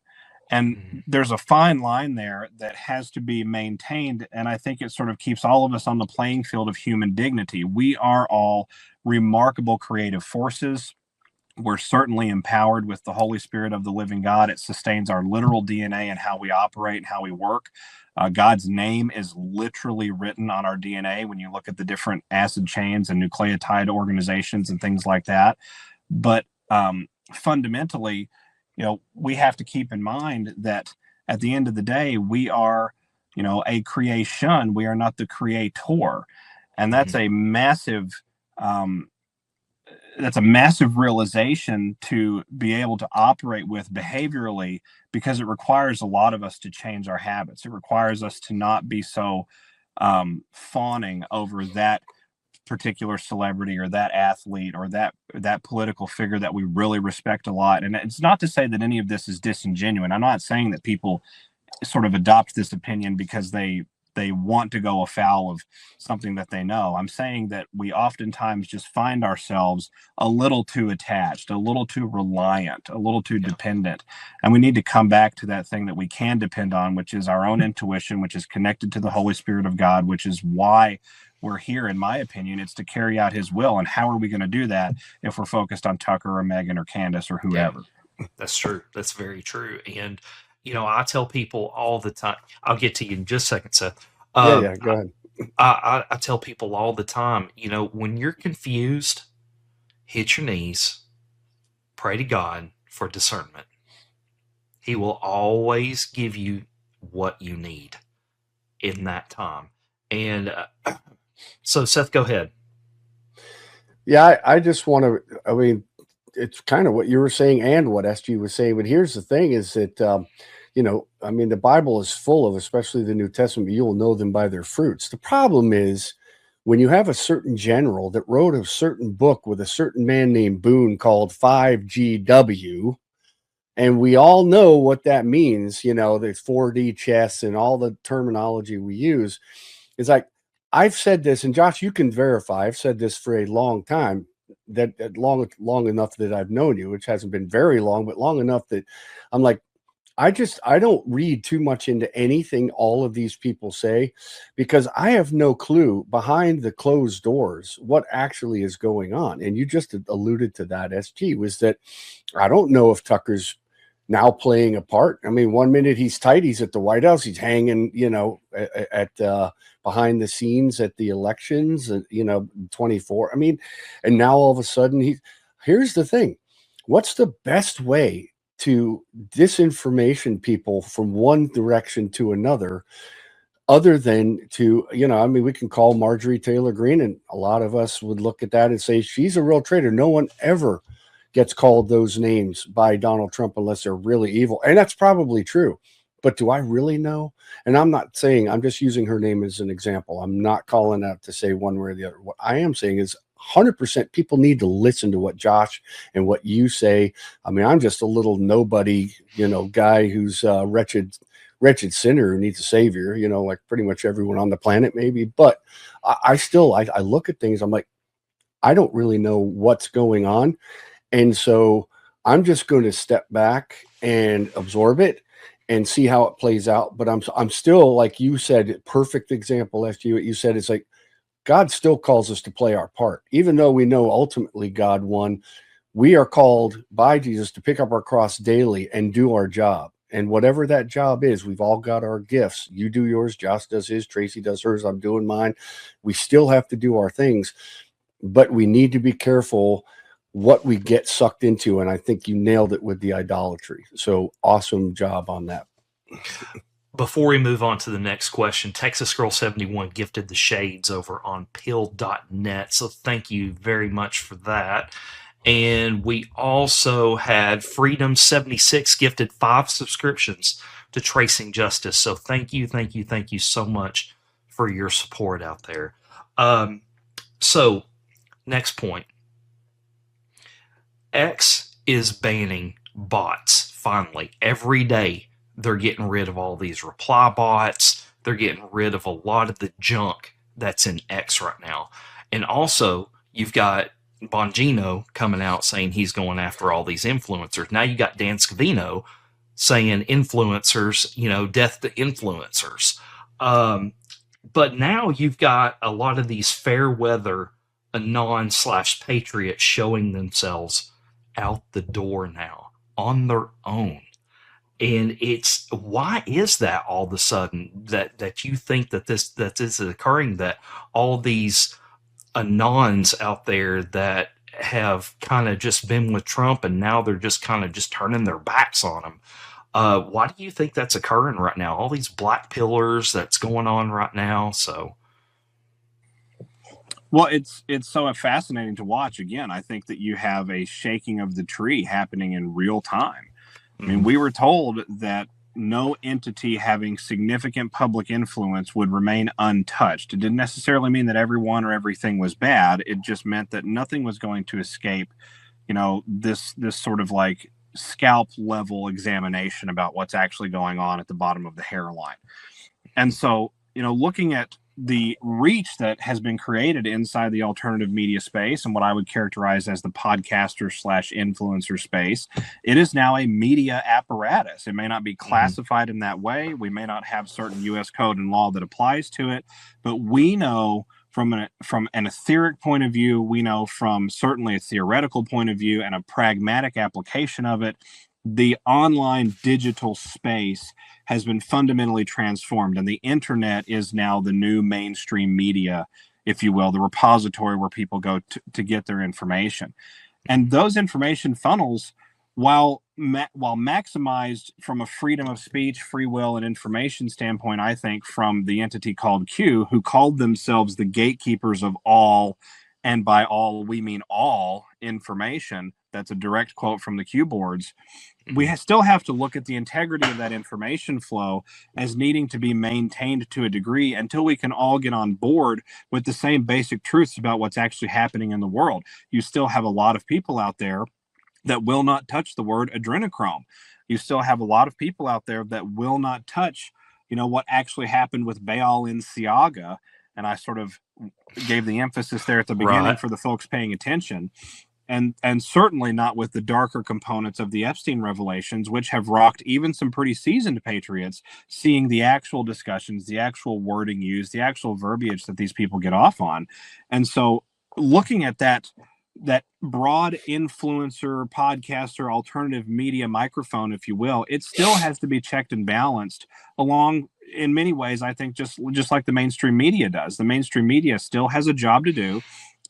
And there's a fine line there that has to be maintained. And I think it sort of keeps all of us on the playing field of human dignity. We are all remarkable creative forces. We're certainly empowered with the Holy Spirit of the living God. It sustains our literal DNA and how we operate and how we work. God's name is literally written on our DNA when you look at the different acid chains and nucleotide organizations and things like that. But fundamentally, we have to keep in mind that at the end of the day, we are, a creation. We are not the creator. And that's a massive, realization to be able to operate with behaviorally, because it requires a lot of us to change our habits. It requires us to not be so fawning over that particular celebrity or that athlete or that political figure that we really respect a lot. And it's not to say that any of this is disingenuous. I'm not saying that people sort of adopt this opinion because they want to go afoul of something that they know. I'm saying that we oftentimes just find ourselves a little too attached, a little too reliant, a little too dependent. And we need to come back to that thing that we can depend on, which is our own intuition, which is connected to the Holy Spirit of God, which is why we're here, in my opinion. It's to carry out his will. And how are we going to do that if we're focused on Tucker or Meghan or Candace or whoever? Yeah, that's true. That's very true. And, I tell people all the time, I'll get to you in just a second, Seth. Go ahead. I tell people all the time, when you're confused, hit your knees, pray to God for discernment. He will always give you what you need in that time. And so, Seth, go ahead. Yeah, I just want to, it's kind of what you were saying and what SG was saying. But here's the thing is that, the Bible is full of, especially the New Testament, you will know them by their fruits. The problem is when you have a certain general that wrote a certain book with a certain man named Boone called 5GW, and we all know what that means, the 4D chess and all the terminology we use. It's like, I've said this, and Josh, you can verify, I've said this for a long time, that long enough that I've known you, which hasn't been very long, but long enough that I'm like, I don't read too much into anything all of these people say, because I have no clue behind the closed doors what actually is going on. And you just alluded to that, SG, was that I don't know if Tucker's now playing a part. One minute he's tight, he's at the White House, he's hanging, at behind the scenes at the elections, 24. And now all of a sudden here's the thing. What's the best way to disinformation people from one direction to another? other than to, I mean, we can call Marjorie Taylor Greene, and a lot of us would look at that and say she's a real traitor. No one ever gets called those names by Donald Trump unless they're really evil. And that's probably true. But do I really know? And I'm not saying, I'm just using her name as an example. I'm not calling out to say one way or the other. What I am saying is 100% people need to listen to what Josh and what you say. I mean, I'm just a little nobody, guy who's wretched sinner who needs a savior, like pretty much everyone on the planet maybe. But I still, I look at things, I'm like, I don't really know what's going on. And so I'm just going to step back and absorb it and see how it plays out. But I'm still, like you said, perfect example after you said, it's like God still calls us to play our part. Even though we know ultimately God won, we are called by Jesus to pick up our cross daily and do our job. And whatever that job is, we've all got our gifts. You do yours, Josh does his, Tracy does hers, I'm doing mine. We still have to do our things, but we need to be careful what we get sucked into. And I think you nailed it with the idolatry. So awesome job on that. Before we move on to the next question, Texas Girl 71 gifted the shades over on pill.net. So thank you very much for that. And we also had Freedom 76 gifted 5 subscriptions to Tracing Justice. So thank you so much for your support out there. So next point. X is banning bots finally. Every day they're getting rid of all these reply bots. They're getting rid of a lot of the junk that's in X right now. And also, you've got Bongino coming out saying he's going after all these influencers. Now you got Dan Scavino saying influencers, death to influencers. But now you've got a lot of these fair weather Anon/patriots showing themselves out the door now on their own. And it's, why is that all of a sudden that you think that this is occurring, that all these Anons out there that have kind of just been with Trump and now they're just kind of just turning their backs on him? Why do you think that's occurring right now? All these black pillars that's going on right now. So, well, it's so fascinating to watch. Again, I think that you have a shaking of the tree happening in real time. I mean, we were told that no entity having significant public influence would remain untouched. It didn't necessarily mean that everyone or everything was bad. It just meant that nothing was going to escape, this sort of like scalp level examination about what's actually going on at the bottom of the hairline. And so, looking at the reach that has been created inside the alternative media space and what I would characterize as the podcaster/influencer space, it is now a media apparatus. It may not be classified in that way. We may not have certain U.S. code and law that applies to it, but we know from an etheric point of view, we know from certainly a theoretical point of view and a pragmatic application of it, the online digital space has been fundamentally transformed, and the internet is now the new mainstream media, if you will, the repository where people go to get their information. And those information funnels, while maximized from a freedom of speech, free will, and information standpoint, I think from the entity called Q, who called themselves the gatekeepers of all, and by all we mean all information. That's a direct quote from the Q boards. We still have to look at the integrity of that information flow as needing to be maintained to a degree until we can all get on board with the same basic truths about what's actually happening in the world. You still have a lot of people out there that will not touch the word adrenochrome. You still have a lot of people out there that will not touch, what actually happened with Baal in Siaga. And I sort of gave the emphasis there at the beginning for the folks paying attention. And certainly not with the darker components of the Epstein revelations, which have rocked even some pretty seasoned patriots, seeing the actual discussions, the actual wording used, the actual verbiage that these people get off on. And so looking at that broad influencer, podcaster, alternative media microphone, if you will, it still has to be checked and balanced along, in many ways, I think, just like the mainstream media does. The mainstream media still has a job to do.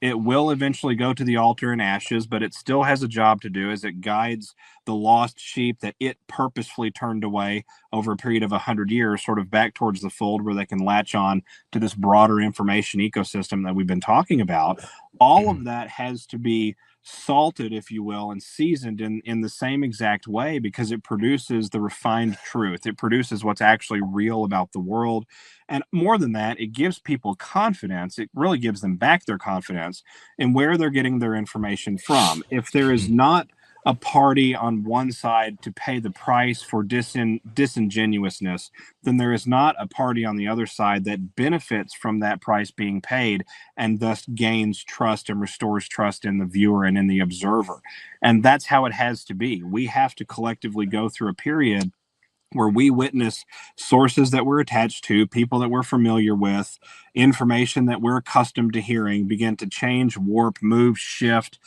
It will eventually go to the altar in ashes, but it still has a job to do as it guides the lost sheep that it purposefully turned away over a period of 100 years, sort of back towards the fold where they can latch on to this broader information ecosystem that we've been talking about. All of that has to be salted, if you will, and seasoned in the same exact way because it produces the refined truth. It produces what's actually real about the world. And more than that, it gives people confidence. It really gives them back their confidence in where they're getting their information from. If there is not a party on one side to pay the price for disingenuousness, then there is not a party on the other side that benefits from that price being paid and thus gains trust and restores trust in the viewer and in the observer. And that's how it has to be. We have to collectively go through a period where we witness sources that we're attached to, people that we're familiar with, information that we're accustomed to hearing begin to change, warp, move, shift,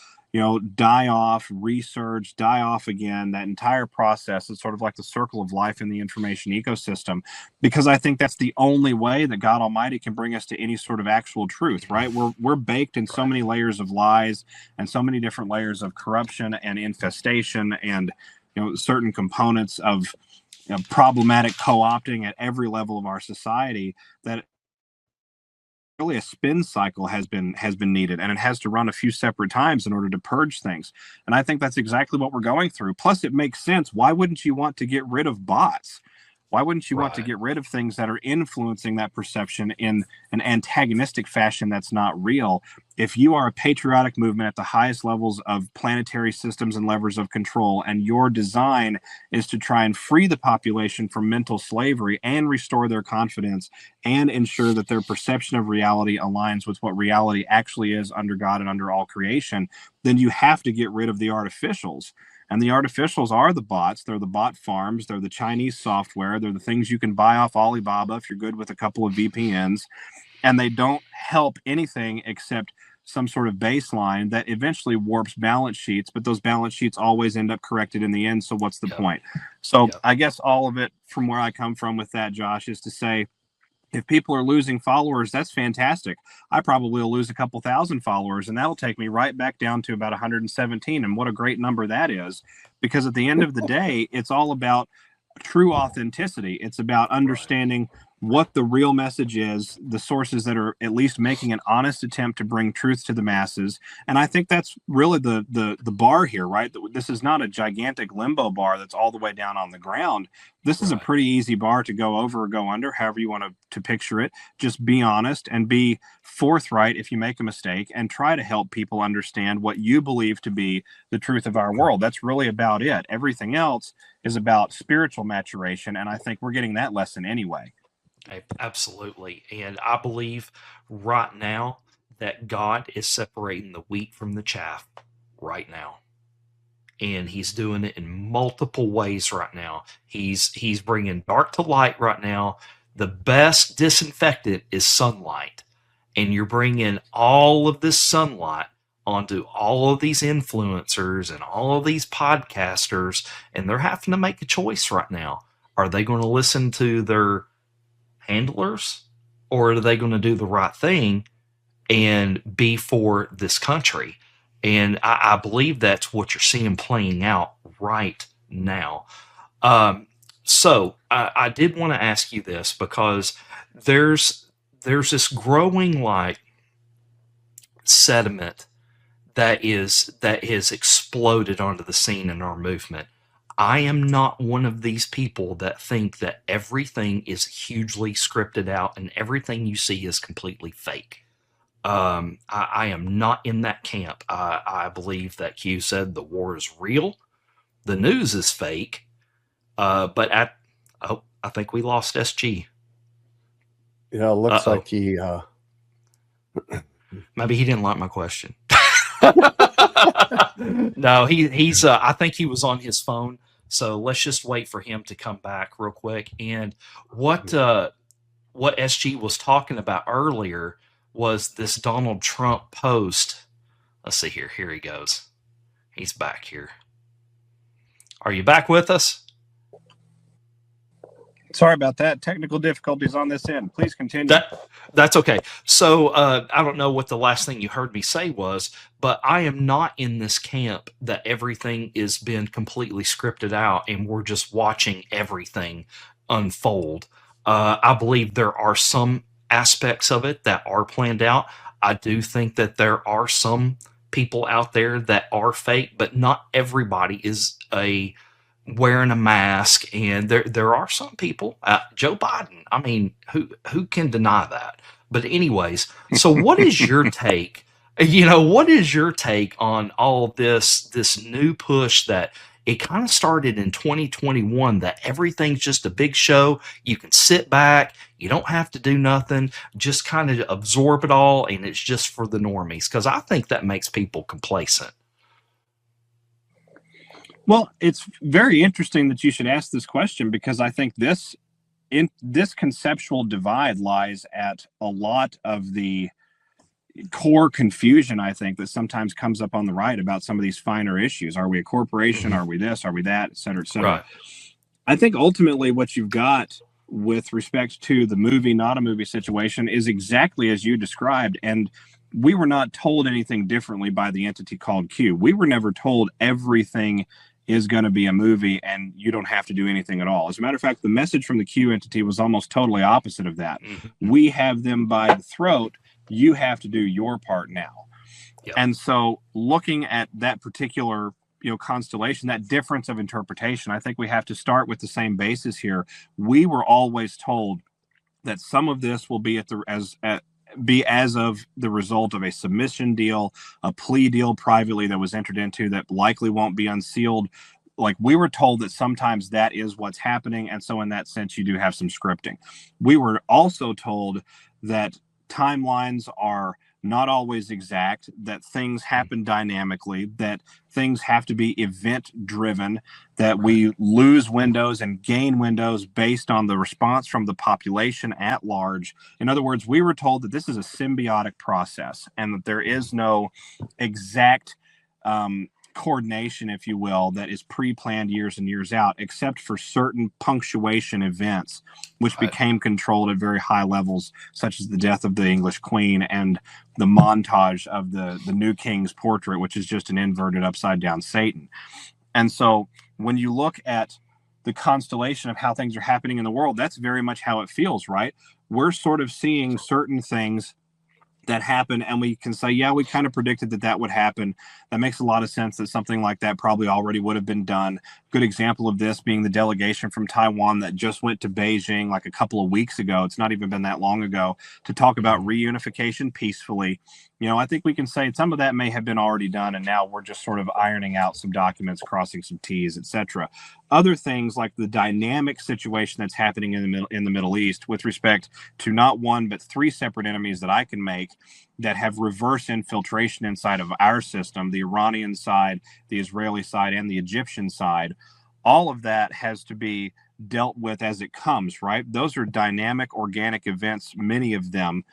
die off, resurge, die off again. That entire process is sort of like the circle of life in the information ecosystem, because I think that's the only way that God Almighty can bring us to any sort of actual truth, right? We're baked in so many layers of lies and so many different layers of corruption and infestation and certain components of problematic co-opting at every level of our society that really a spin cycle has been needed, and it has to run a few separate times in order to purge things. And I think that's exactly what we're going through. Plus, it makes sense. Why wouldn't you want to get rid of bots? Why wouldn't you want to get rid of things that are influencing that perception in an antagonistic fashion that's not real? If you are a patriotic movement at the highest levels of planetary systems and levers of control, and your design is to try and free the population from mental slavery and restore their confidence and ensure that their perception of reality aligns with what reality actually is under God and under all creation, then you have to get rid of the artificials. And the artificials are the bots. They're the bot farms. They're the Chinese software. They're the things you can buy off Alibaba if you're good with a couple of VPNs. And they don't help anything except some sort of baseline that eventually warps balance sheets. But those balance sheets always end up corrected in the end. So what's the point? So I guess all of it from where I come from with that, Josh, is to say, if people are losing followers, that's fantastic. I probably will lose a couple thousand followers, and that'll take me right back down to about 117. And what a great number that is, because at the end of the day, it's all about true authenticity. It's about understanding what the real message is, the sources that are at least making an honest attempt to bring truth to the masses. And I think that's really the bar here, right? This is not a gigantic limbo bar that's all the way down on the ground. This is a pretty easy bar to go over or go under, however you want to picture it. Just be honest and be forthright if you make a mistake, and try to help people understand what you believe to be the truth of our world. That's really about it. Everything else is about spiritual maturation, and I think we're getting that lesson anyway. Absolutely. And I believe right now that God is separating the wheat from the chaff right now. And he's doing it in multiple ways right now. He's bringing dark to light right now. The best disinfectant is sunlight. And you're bringing all of this sunlight onto all of these influencers and all of these podcasters, and they're having to make a choice right now. Are they going to listen to their handlers, or are they going to do the right thing and be for this country? And I believe that's what you're seeing playing out right now. So I did want to ask you this, because there's this growing like sediment that has exploded onto the scene in our movement. I am not one of these people that think that everything is hugely scripted out and everything you see is completely fake. I am not in that camp. I believe that Q said the war is real, the news is fake, but I think we lost SG. Yeah, it looks like he. Maybe he didn't like my question. No, he's. I think he was on his phone. So let's just wait for him to come back real quick. And what SG was talking about earlier was this Donald Trump post. Let's see here. Here he goes. He's back here. Are you back with us? Sorry about that. Technical difficulties on this end. Please continue. That's okay. So I don't know what the last thing you heard me say was, but I am not in this camp that everything is been completely scripted out and we're just watching everything unfold. I believe there are some aspects of it that are planned out. I do think that there are some people out there that are fake, but not everybody is a wearing a mask, and there are some people. Joe Biden. I mean, who can deny that? But anyways, so what is your take? What is your take on all this new push that it kind of started in 2021 that everything's just a big show. You can sit back, you don't have to do nothing, just kind of absorb it all, and it's just for the normies. Because I think that makes people complacent. Well, it's very interesting that you should ask this question, because I think this conceptual divide lies at a lot of the core confusion, I think, that sometimes comes up on the right about some of these finer issues. Are we a corporation? Mm-hmm. Are we this? Are we that? Et cetera, et cetera. Right. I think ultimately what you've got with respect to the movie, not a movie situation is exactly as you described. And we were not told anything differently by the entity called Q. We were never told everything is going to be a movie and you don't have to do anything at all. As a matter of fact, the message from the Q entity was almost totally opposite of that. Mm-hmm. We have them by the throat. You have to do your part now. Yep. And so looking at that particular constellation, that difference of interpretation, I think we have to start with the same basis here. We were always told that some of this will be as of the result of a submission deal, a plea deal privately that was entered into that likely won't be unsealed. Like, we were told that sometimes that is what's happening. And so in that sense, you do have some scripting. We were also told that timelines are not always exact, that things happen dynamically, that things have to be event driven, that we lose windows and gain windows based on the response from the population at large. In other words, we were told that this is a symbiotic process and that there is no exact coordination, if you will, that is pre-planned years and years out, except for certain punctuation events, which became controlled at very high levels, such as the death of the English Queen and the montage of the new king's portrait, which is just an inverted upside down Satan. And so when you look at the constellation of how things are happening in the world, that's very much how it feels, right? We're sort of seeing certain things that happen, and we can say, yeah, we kind of predicted that would happen. That makes a lot of sense, that something like that probably already would have been done. Good example of this being the delegation from Taiwan that just went to Beijing like a couple of weeks ago. It's not even been that long ago, to talk about reunification peacefully. I think we can say some of that may have been already done, and now we're just sort of ironing out some documents, crossing some T's, etc. Other things like the dynamic situation that's happening in the Middle East with respect to not one but three separate enemies that I can make that have reverse infiltration inside of our system: the Iranian side, the Israeli side, and the Egyptian side. All of that has to be dealt with as it comes, right? Those are dynamic, organic events, many of them.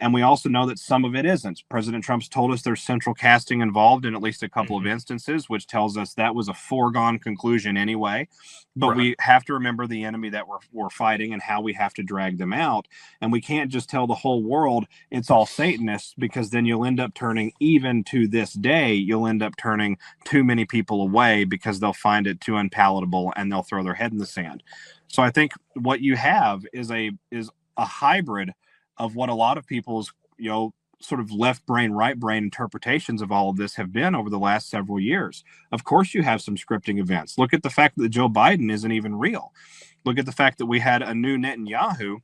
And we also know that some of it isn't. President Trump's told us there's central casting involved in at least a couple of instances, which tells us that was a foregone conclusion anyway. But we have to remember the enemy that we're fighting and how we have to drag them out. And we can't just tell the whole world it's all Satanists, because then you'll end up turning, even to this day, you'll end up turning too many people away because they'll find it too unpalatable and they'll throw their head in the sand. So I think what you have is a hybrid of what a lot of people's, sort of left brain, right brain interpretations of all of this have been over the last several years. Of course, you have some scripting events. Look at the fact that Joe Biden isn't even real. Look at the fact that we had a new Netanyahu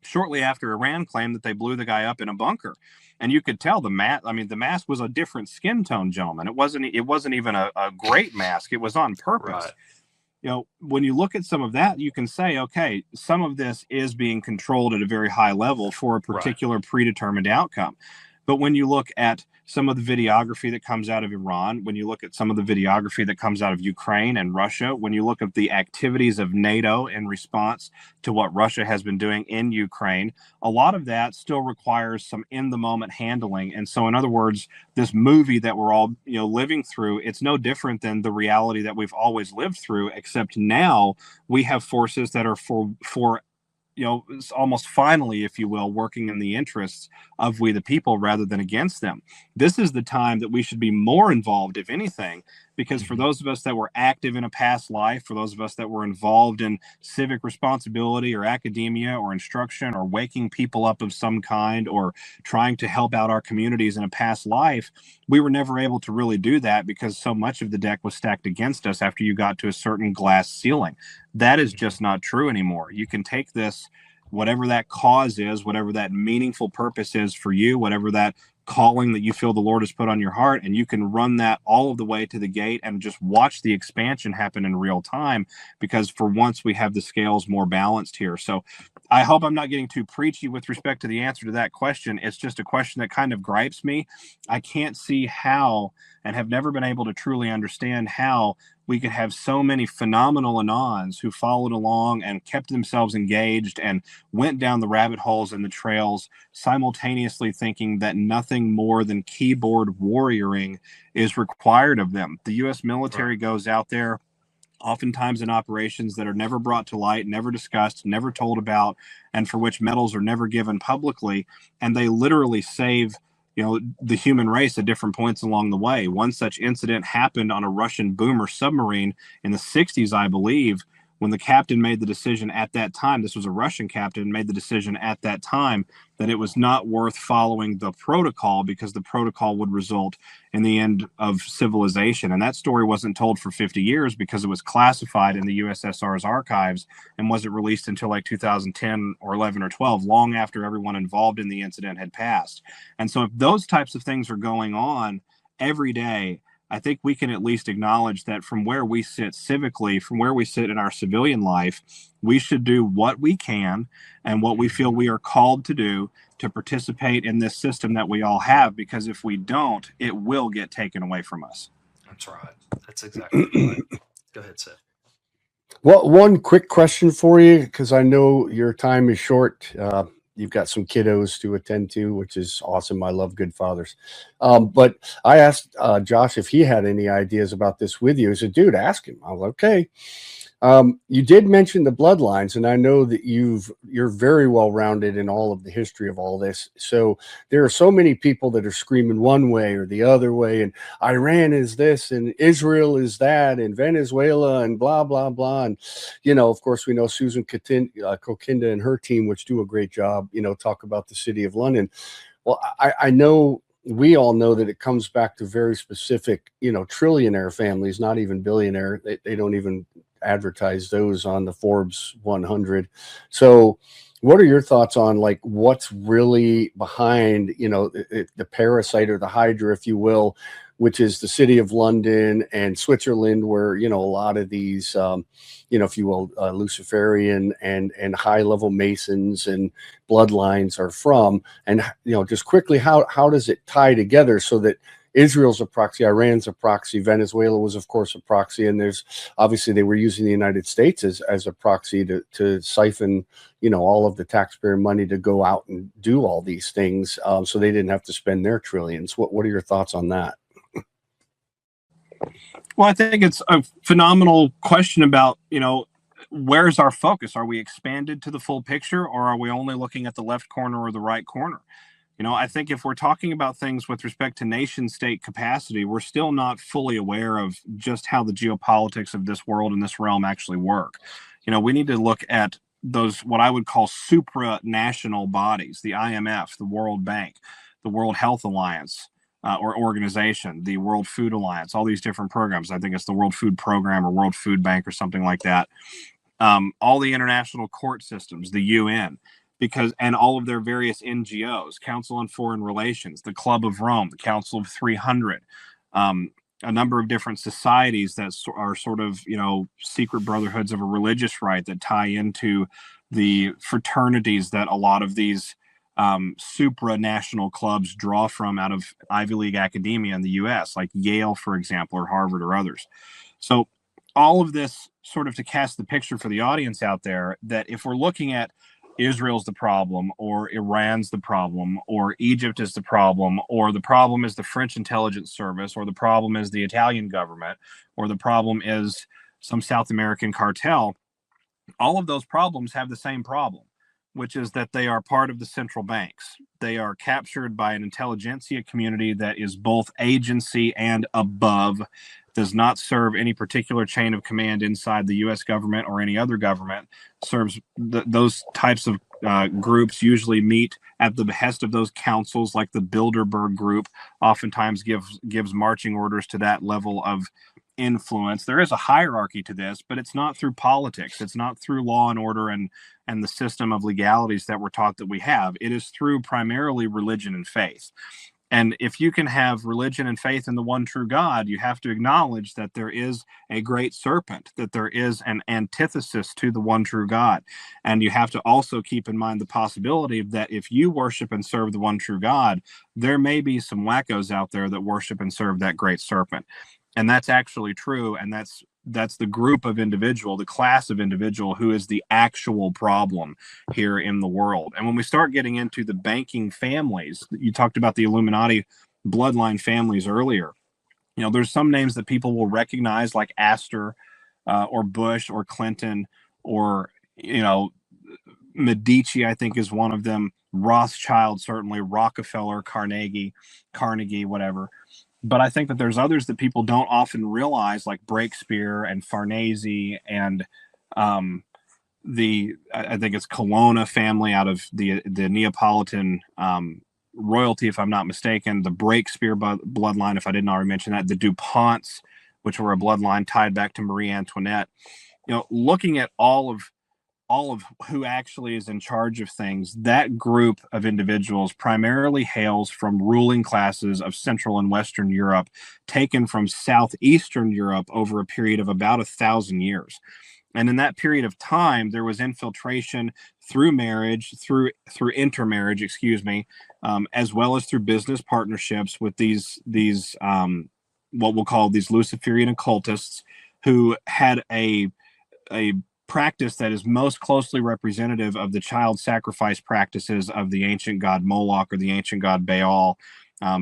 shortly after Iran claimed that they blew the guy up in a bunker. And you could tell the mask was a different skin tone, gentlemen. It wasn't even a great mask. It was on purpose. Right. When you look at some of that, you can say, okay, some of this is being controlled at a very high level for a particular predetermined outcome. But when you look at some of the videography that comes out of Iran, when you look at some of the videography that comes out of Ukraine and Russia, when you look at the activities of NATO in response to what Russia has been doing in Ukraine, a lot of that still requires some in the moment handling. And so, in other words, this movie that we're all living through, it's no different than the reality that we've always lived through, except now we have forces that are for almost finally, if you will, working in the interests of we the people rather than against them. This is the time that we should be more involved, if anything, because for those of us that were active in a past life, for those of us that were involved in civic responsibility or academia or instruction or waking people up of some kind or trying to help out our communities in a past life, we were never able to really do that because so much of the deck was stacked against us after you got to a certain glass ceiling. That is just not true anymore. You can take this, whatever that cause is, whatever that meaningful purpose is for you, whatever that calling that you feel the Lord has put on your heart, and you can run that all of the way to the gate and just watch the expansion happen in real time, because for once we have the scales more balanced here. So I hope I'm not getting too preachy with respect to the answer to that question. It's just a question that kind of gripes me. I can't see how, and have never been able to truly understand how, we could have so many phenomenal Anons who followed along and kept themselves engaged and went down the rabbit holes and the trails, simultaneously thinking that nothing more than keyboard warrioring is required of them. The U.S. military goes out there oftentimes in operations that are never brought to light, never discussed, never told about, and for which medals are never given publicly. And they literally save the human race at different points along the way. One such incident happened on a Russian boomer submarine in the 60s, I believe, when the captain made the decision at that time, this was a Russian captain, made the decision at that time that it was not worth following the protocol because the protocol would result in the end of civilization. And that story wasn't told for 50 years because it was classified in the USSR's archives and wasn't released until like 2010 or 11 or 12, long after everyone involved in the incident had passed. And so if those types of things are going on every day, I think we can at least acknowledge that from where we sit civically, from where we sit in our civilian life, we should do what we can and what we feel we are called to do to participate in this system that we all have, because if we don't, it will get taken away from us. That's right. That's exactly right. Go ahead, Seth. Well, one quick question for you, because I know your time is short. You've got some kiddos to attend to, which is awesome. I love good fathers. But I asked Josh if he had any ideas about this with you. He said, dude, ask him. I was like, okay. You did mention the bloodlines, and I know that you're very well rounded in all of the history of all this. So there are so many people that are screaming one way or the other way, and Iran is this, and Israel is that, and Venezuela, and blah blah blah. And of course, we know Susan Kokinda and her team, which do a great job. Talk about the City of London. Well, I know. We all know that it comes back to very specific, trillionaire families, not even billionaire. They don't even advertise those on the Forbes 100. So what are your thoughts on like what's really behind, the parasite or the hydra, if you will, which is the City of London and Switzerland, where, a lot of these, if you will, Luciferian and high-level Masons and bloodlines are from. And, just quickly, how does it tie together so that Israel's a proxy, Iran's a proxy, Venezuela was, of course, a proxy, and there's obviously they were using the United States as a proxy to siphon, all of the taxpayer money to go out and do all these things, so they didn't have to spend their trillions. What are your thoughts on that? Well, I think it's a phenomenal question about, where's our focus? Are we expanded to the full picture, or are we only looking at the left corner or the right corner? I think if we're talking about things with respect to nation state capacity, we're still not fully aware of just how the geopolitics of this world and this realm actually work. We need to look at those, what I would call supranational bodies, the IMF, the World Bank, the World Health Alliance, or organization, the World Food Alliance, all these different programs. I think it's the World Food Program or World Food Bank or something like that. All the international court systems, the UN, and all of their various NGOs, Council on Foreign Relations, the Club of Rome, the Council of 300, a number of different societies that are sort of, secret brotherhoods of a religious right that tie into the fraternities that a lot of these supranational clubs draw from out of Ivy League academia in the U.S., like Yale, for example, or Harvard or others. So all of this sort of to cast the picture for the audience out there that if we're looking at Israel's the problem, or Iran's the problem, or Egypt is the problem, or the problem is the French intelligence service, or the problem is the Italian government, or the problem is some South American cartel, all of those problems have the same problem, which is that they are part of the central banks. They are captured by an intelligentsia community that is both agency and above, does not serve any particular chain of command inside the U.S. government or any other government, serves those types of groups usually meet at the behest of those councils, like the Bilderberg group, oftentimes gives marching orders to that level of influence. There is a hierarchy to this, but it's not through politics. It's not through law and order and the system of legalities that we're taught that we have. It is through primarily religion and faith. And if you can have religion and faith in the one true God, you have to acknowledge that there is a great serpent, that there is an antithesis to the one true God. And you have to also keep in mind the possibility that if you worship and serve the one true God, there may be some wackos out there that worship and serve that great serpent. And that's actually true. And that's the group of individual, the class of individual who is the actual problem here in the world. And when we start getting into the banking families, you talked about the Illuminati bloodline families earlier. You know, there's some names that people will recognize, like Astor or Bush or Clinton or, you know, Medici, I think, is one of them. Rothschild, certainly. Rockefeller, Carnegie, whatever. But I think that there's others that people don't often realize, like Breakspear and Farnese and I think it's Colonna family out of the Neapolitan royalty, if I'm not mistaken. The Breakspear bloodline, if I didn't already mention that. The DuPonts, which were a bloodline tied back to Marie Antoinette. You know, looking at all of who actually is in charge of things, that group of individuals primarily hails from ruling classes of Central and Western Europe, taken from Southeastern Europe over a period of about 1,000 years. And in that period of time, there was infiltration through marriage, through intermarriage, as well as through business partnerships with these what we'll call these Luciferian occultists, who had a practice that is most closely representative of the child sacrifice practices of the ancient god Moloch or the ancient god Baal.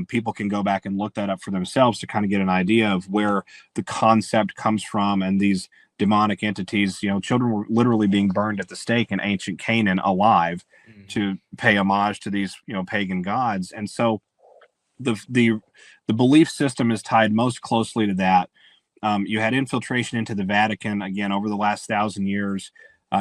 People can go back and look that up for themselves to kind of get an idea of where the concept comes from. And these demonic entities, you know, children were literally being burned at the stake in ancient Canaan alive to pay homage to these, you know, pagan gods. And so the belief system is tied most closely to that. You had infiltration into the Vatican, again, over the last 1,000 years.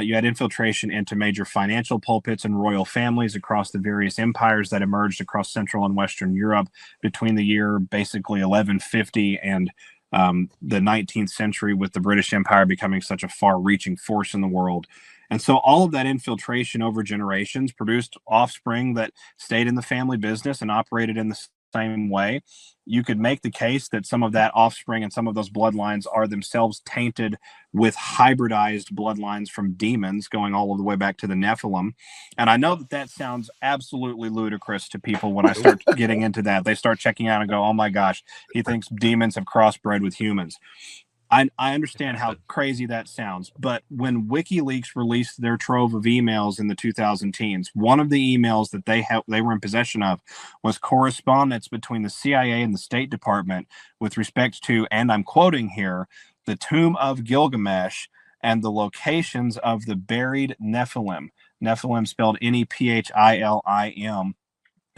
You had infiltration into major financial pulpits and royal families across the various empires that emerged across Central and Western Europe between the year basically 1150 and the 19th century, with the British Empire becoming such a far-reaching force in the world. And so all of that infiltration over generations produced offspring that stayed in the family business and operated in the same way. You could make the case that some of that offspring and some of those bloodlines are themselves tainted with hybridized bloodlines from demons going all the way back to the Nephilim. And I know that sounds absolutely ludicrous to people when I start getting into that. They start checking out and go, oh my gosh, he thinks demons have crossbred with humans. I understand how crazy that sounds, but when WikiLeaks released their trove of emails in the 2000 teens, one of the emails that they were in possession of was correspondence between the CIA and the State Department with respect to, and I'm quoting here, the tomb of Gilgamesh and the locations of the buried Nephilim. Nephilim spelled Nephilim.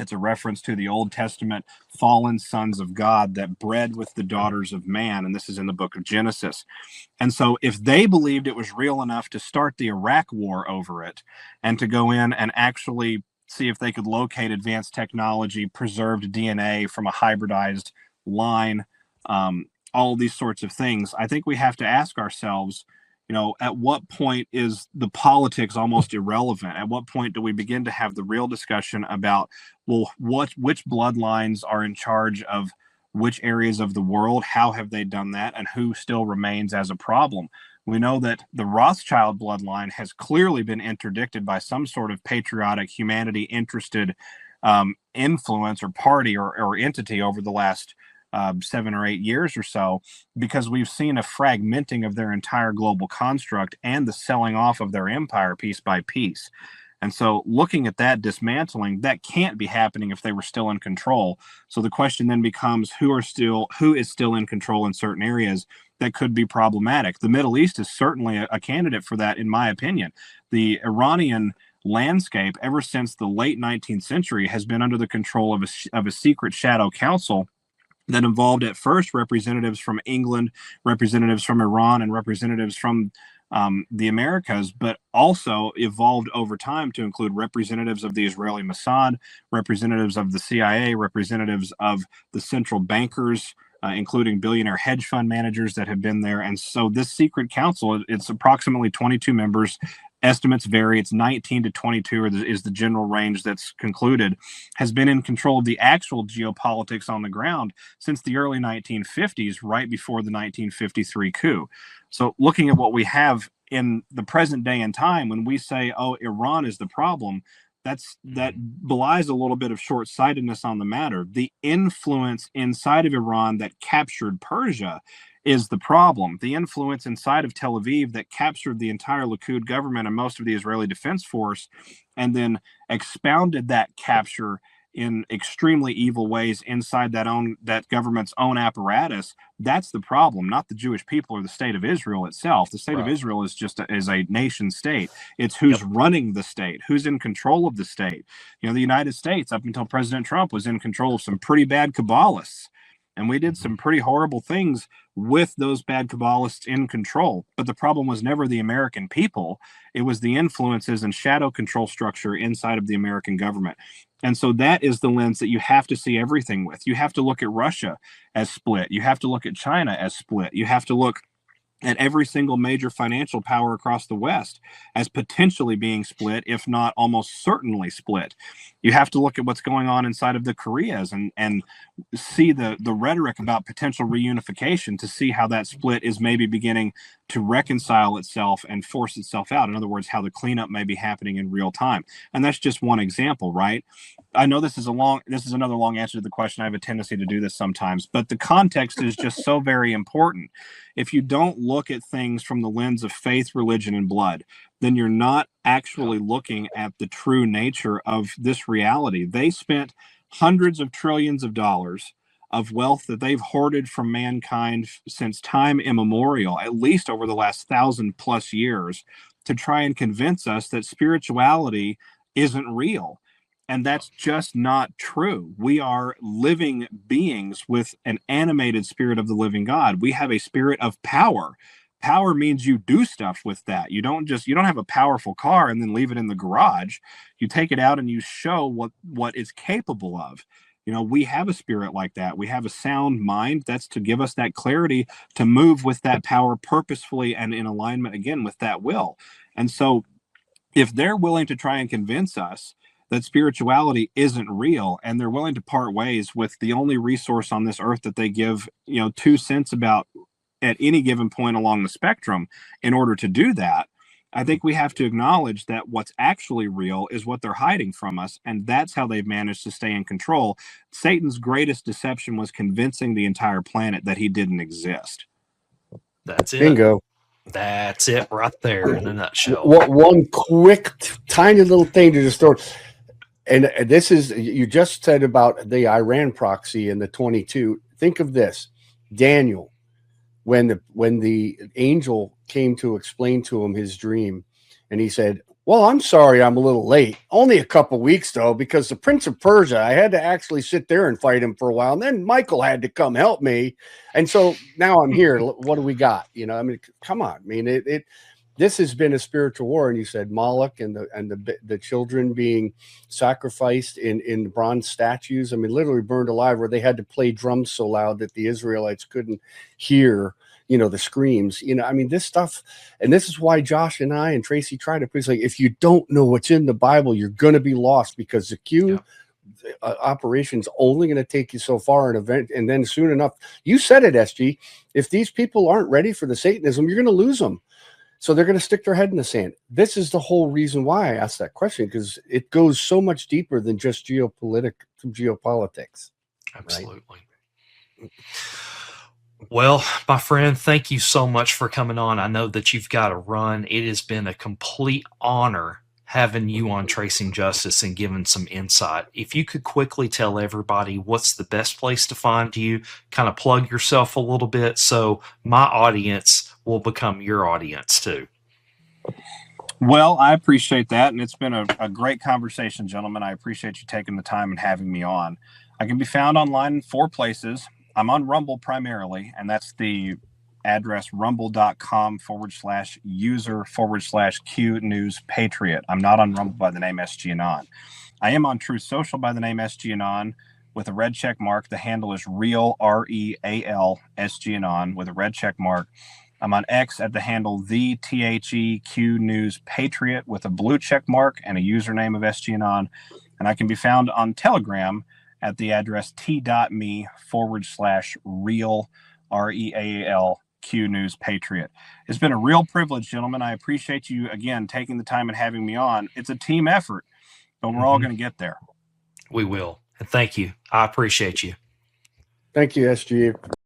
It's a reference to the Old Testament fallen sons of God that bred with the daughters of man. And this is in the book of Genesis. And so if they believed it was real enough to start the Iraq war over it and to go in and actually see if they could locate advanced technology, preserved DNA from a hybridized line, all these sorts of things, I think we have to ask ourselves, you know, at what point is the politics almost irrelevant? At what point do we begin to have the real discussion about, well, which bloodlines are in charge of which areas of the world? How have they done that? And who still remains as a problem? We know that the Rothschild bloodline has clearly been interdicted by some sort of patriotic, humanity interested influence or party or entity over the last 7 or 8 years or so, because we've seen a fragmenting of their entire global construct and the selling off of their empire piece by piece. And so looking at that dismantling, that can't be happening if they were still in control. So the question then becomes who is still in control in certain areas that could be problematic. The Middle East is certainly a candidate for that, in my opinion. The Iranian landscape, ever since the late 19th century, has been under the control of a secret shadow council that involved at first representatives from England, representatives from Iran, and representatives from the Americas, but also evolved over time to include representatives of the Israeli Mossad, representatives of the CIA, representatives of the central bankers, including billionaire hedge fund managers that have been there. And so this secret council, it's approximately 22 members. Estimates vary. It's 19 to 22 is the general range that's concluded, has been in control of the actual geopolitics on the ground since the early 1950s, right before the 1953 coup. So looking at what we have in the present day and time, when we say, oh, Iran is the problem, that belies a little bit of short-sightedness on the matter. The influence inside of Iran that captured Persia is the problem. The influence inside of Tel Aviv that captured the entire Likud government and most of the Israeli Defense Force, and then expounded that capture in extremely evil ways inside that government's own apparatus. That's the problem, not the Jewish people or the state of Israel itself. The state of Israel is just is a nation state. It's who's running the state, who's in control of the state. You know, the United States, up until President Trump, was in control of some pretty bad Kabbalists. And we did some pretty horrible things with those bad Kabbalists in control. But the problem was never the American people. It was the influences and shadow control structure inside of the American government. And so that is the lens that you have to see everything with. You have to look at Russia as split. You have to look at China as split. You have to look at every single major financial power across the West as potentially being split, if not almost certainly split. You have to look at what's going on inside of the Koreas and see the rhetoric about potential reunification to see how that split is maybe beginning to reconcile itself and force itself out. In other words, how the cleanup may be happening in real time. And that's just one example, right? I know this is another long answer to the question. I have a tendency to do this sometimes, but the context is just so very important. If you don't look at things from the lens of faith, religion, and blood, then you're not actually looking at the true nature of this reality. They spent hundreds of trillions of dollars of wealth that they've hoarded from mankind since time immemorial, at least over the last 1,000+ years, to try and convince us that spirituality isn't real. And that's just not true. We are living beings with an animated spirit of the living God. We have a spirit of power. Power means you do stuff with that. You don't have a powerful car and then leave it in the garage. You take it out and you show what it's capable of. You know, we have a spirit like that. We have a sound mind. That's to give us that clarity to move with that power purposefully and in alignment again with that will. And so if they're willing to try and convince us that spirituality isn't real, and they're willing to part ways with the only resource on this earth that they give, 2 cents about at any given point along the spectrum in order to do that, I think we have to acknowledge that what's actually real is what they're hiding from us, and that's how they've managed to stay in control. Satan's greatest deception was convincing the entire planet that he didn't exist. That's it. Bingo. That's it right there in a nutshell. One quick, tiny little thing to just throw. And this is, you just said about the Iran proxy and the 22. Think of this. Daniel, when the angel came to explain to him his dream, and he said, well, I'm sorry I'm a little late. Only a couple weeks, though, because the Prince of Persia, I had to actually sit there and fight him for a while. And then Michael had to come help me. And so now I'm here. What do we got? Come on. I mean, this has been a spiritual war. And you said Moloch and the children being sacrificed in bronze statues. I mean, literally burned alive, where they had to play drums so loud that the Israelites couldn't hear, the screams. I mean, this stuff. And this is why Josh and I and Tracy try to put it, like, if you don't know what's in the Bible, you're going to be lost, because the Q operation's only going to take you so far, an event, and then soon enough, you said it, SG, if these people aren't ready for the Satanism, you're going to lose them. So they're going to stick their head in the sand. This is the whole reason why I asked that question, because it goes so much deeper than just geopolitics. Absolutely. Right? Well, my friend, thank you so much for coming on. I know that you've got to run. It has been a complete honor having you on Tracing Justice and giving some insight. If you could quickly tell everybody what's the best place to find you, kind of plug yourself a little bit so my audience will become your audience too. Well, I appreciate that, and it's been a great conversation, gentlemen. I appreciate you taking the time and having me on. I can be found online in 4 places. I'm on Rumble primarily, and that's the address rumble.com/user/Q News Patriot. I'm not on Rumble by the name SG Anon. I am on Truth Social by the name SG Anon with a red check mark. The handle is real, REAL SG Anon with a red check mark. I'm on X at the handle the THEQ News Patriot with a blue check mark and a username of SG Anon. And I can be found on Telegram at the address t.me/real, REAL Q News Patriot. It's been a real privilege, gentlemen. I appreciate you again taking the time and having me on. It's a team effort, but we're all going to get there. We will. And thank you. I appreciate you. Thank you, SG.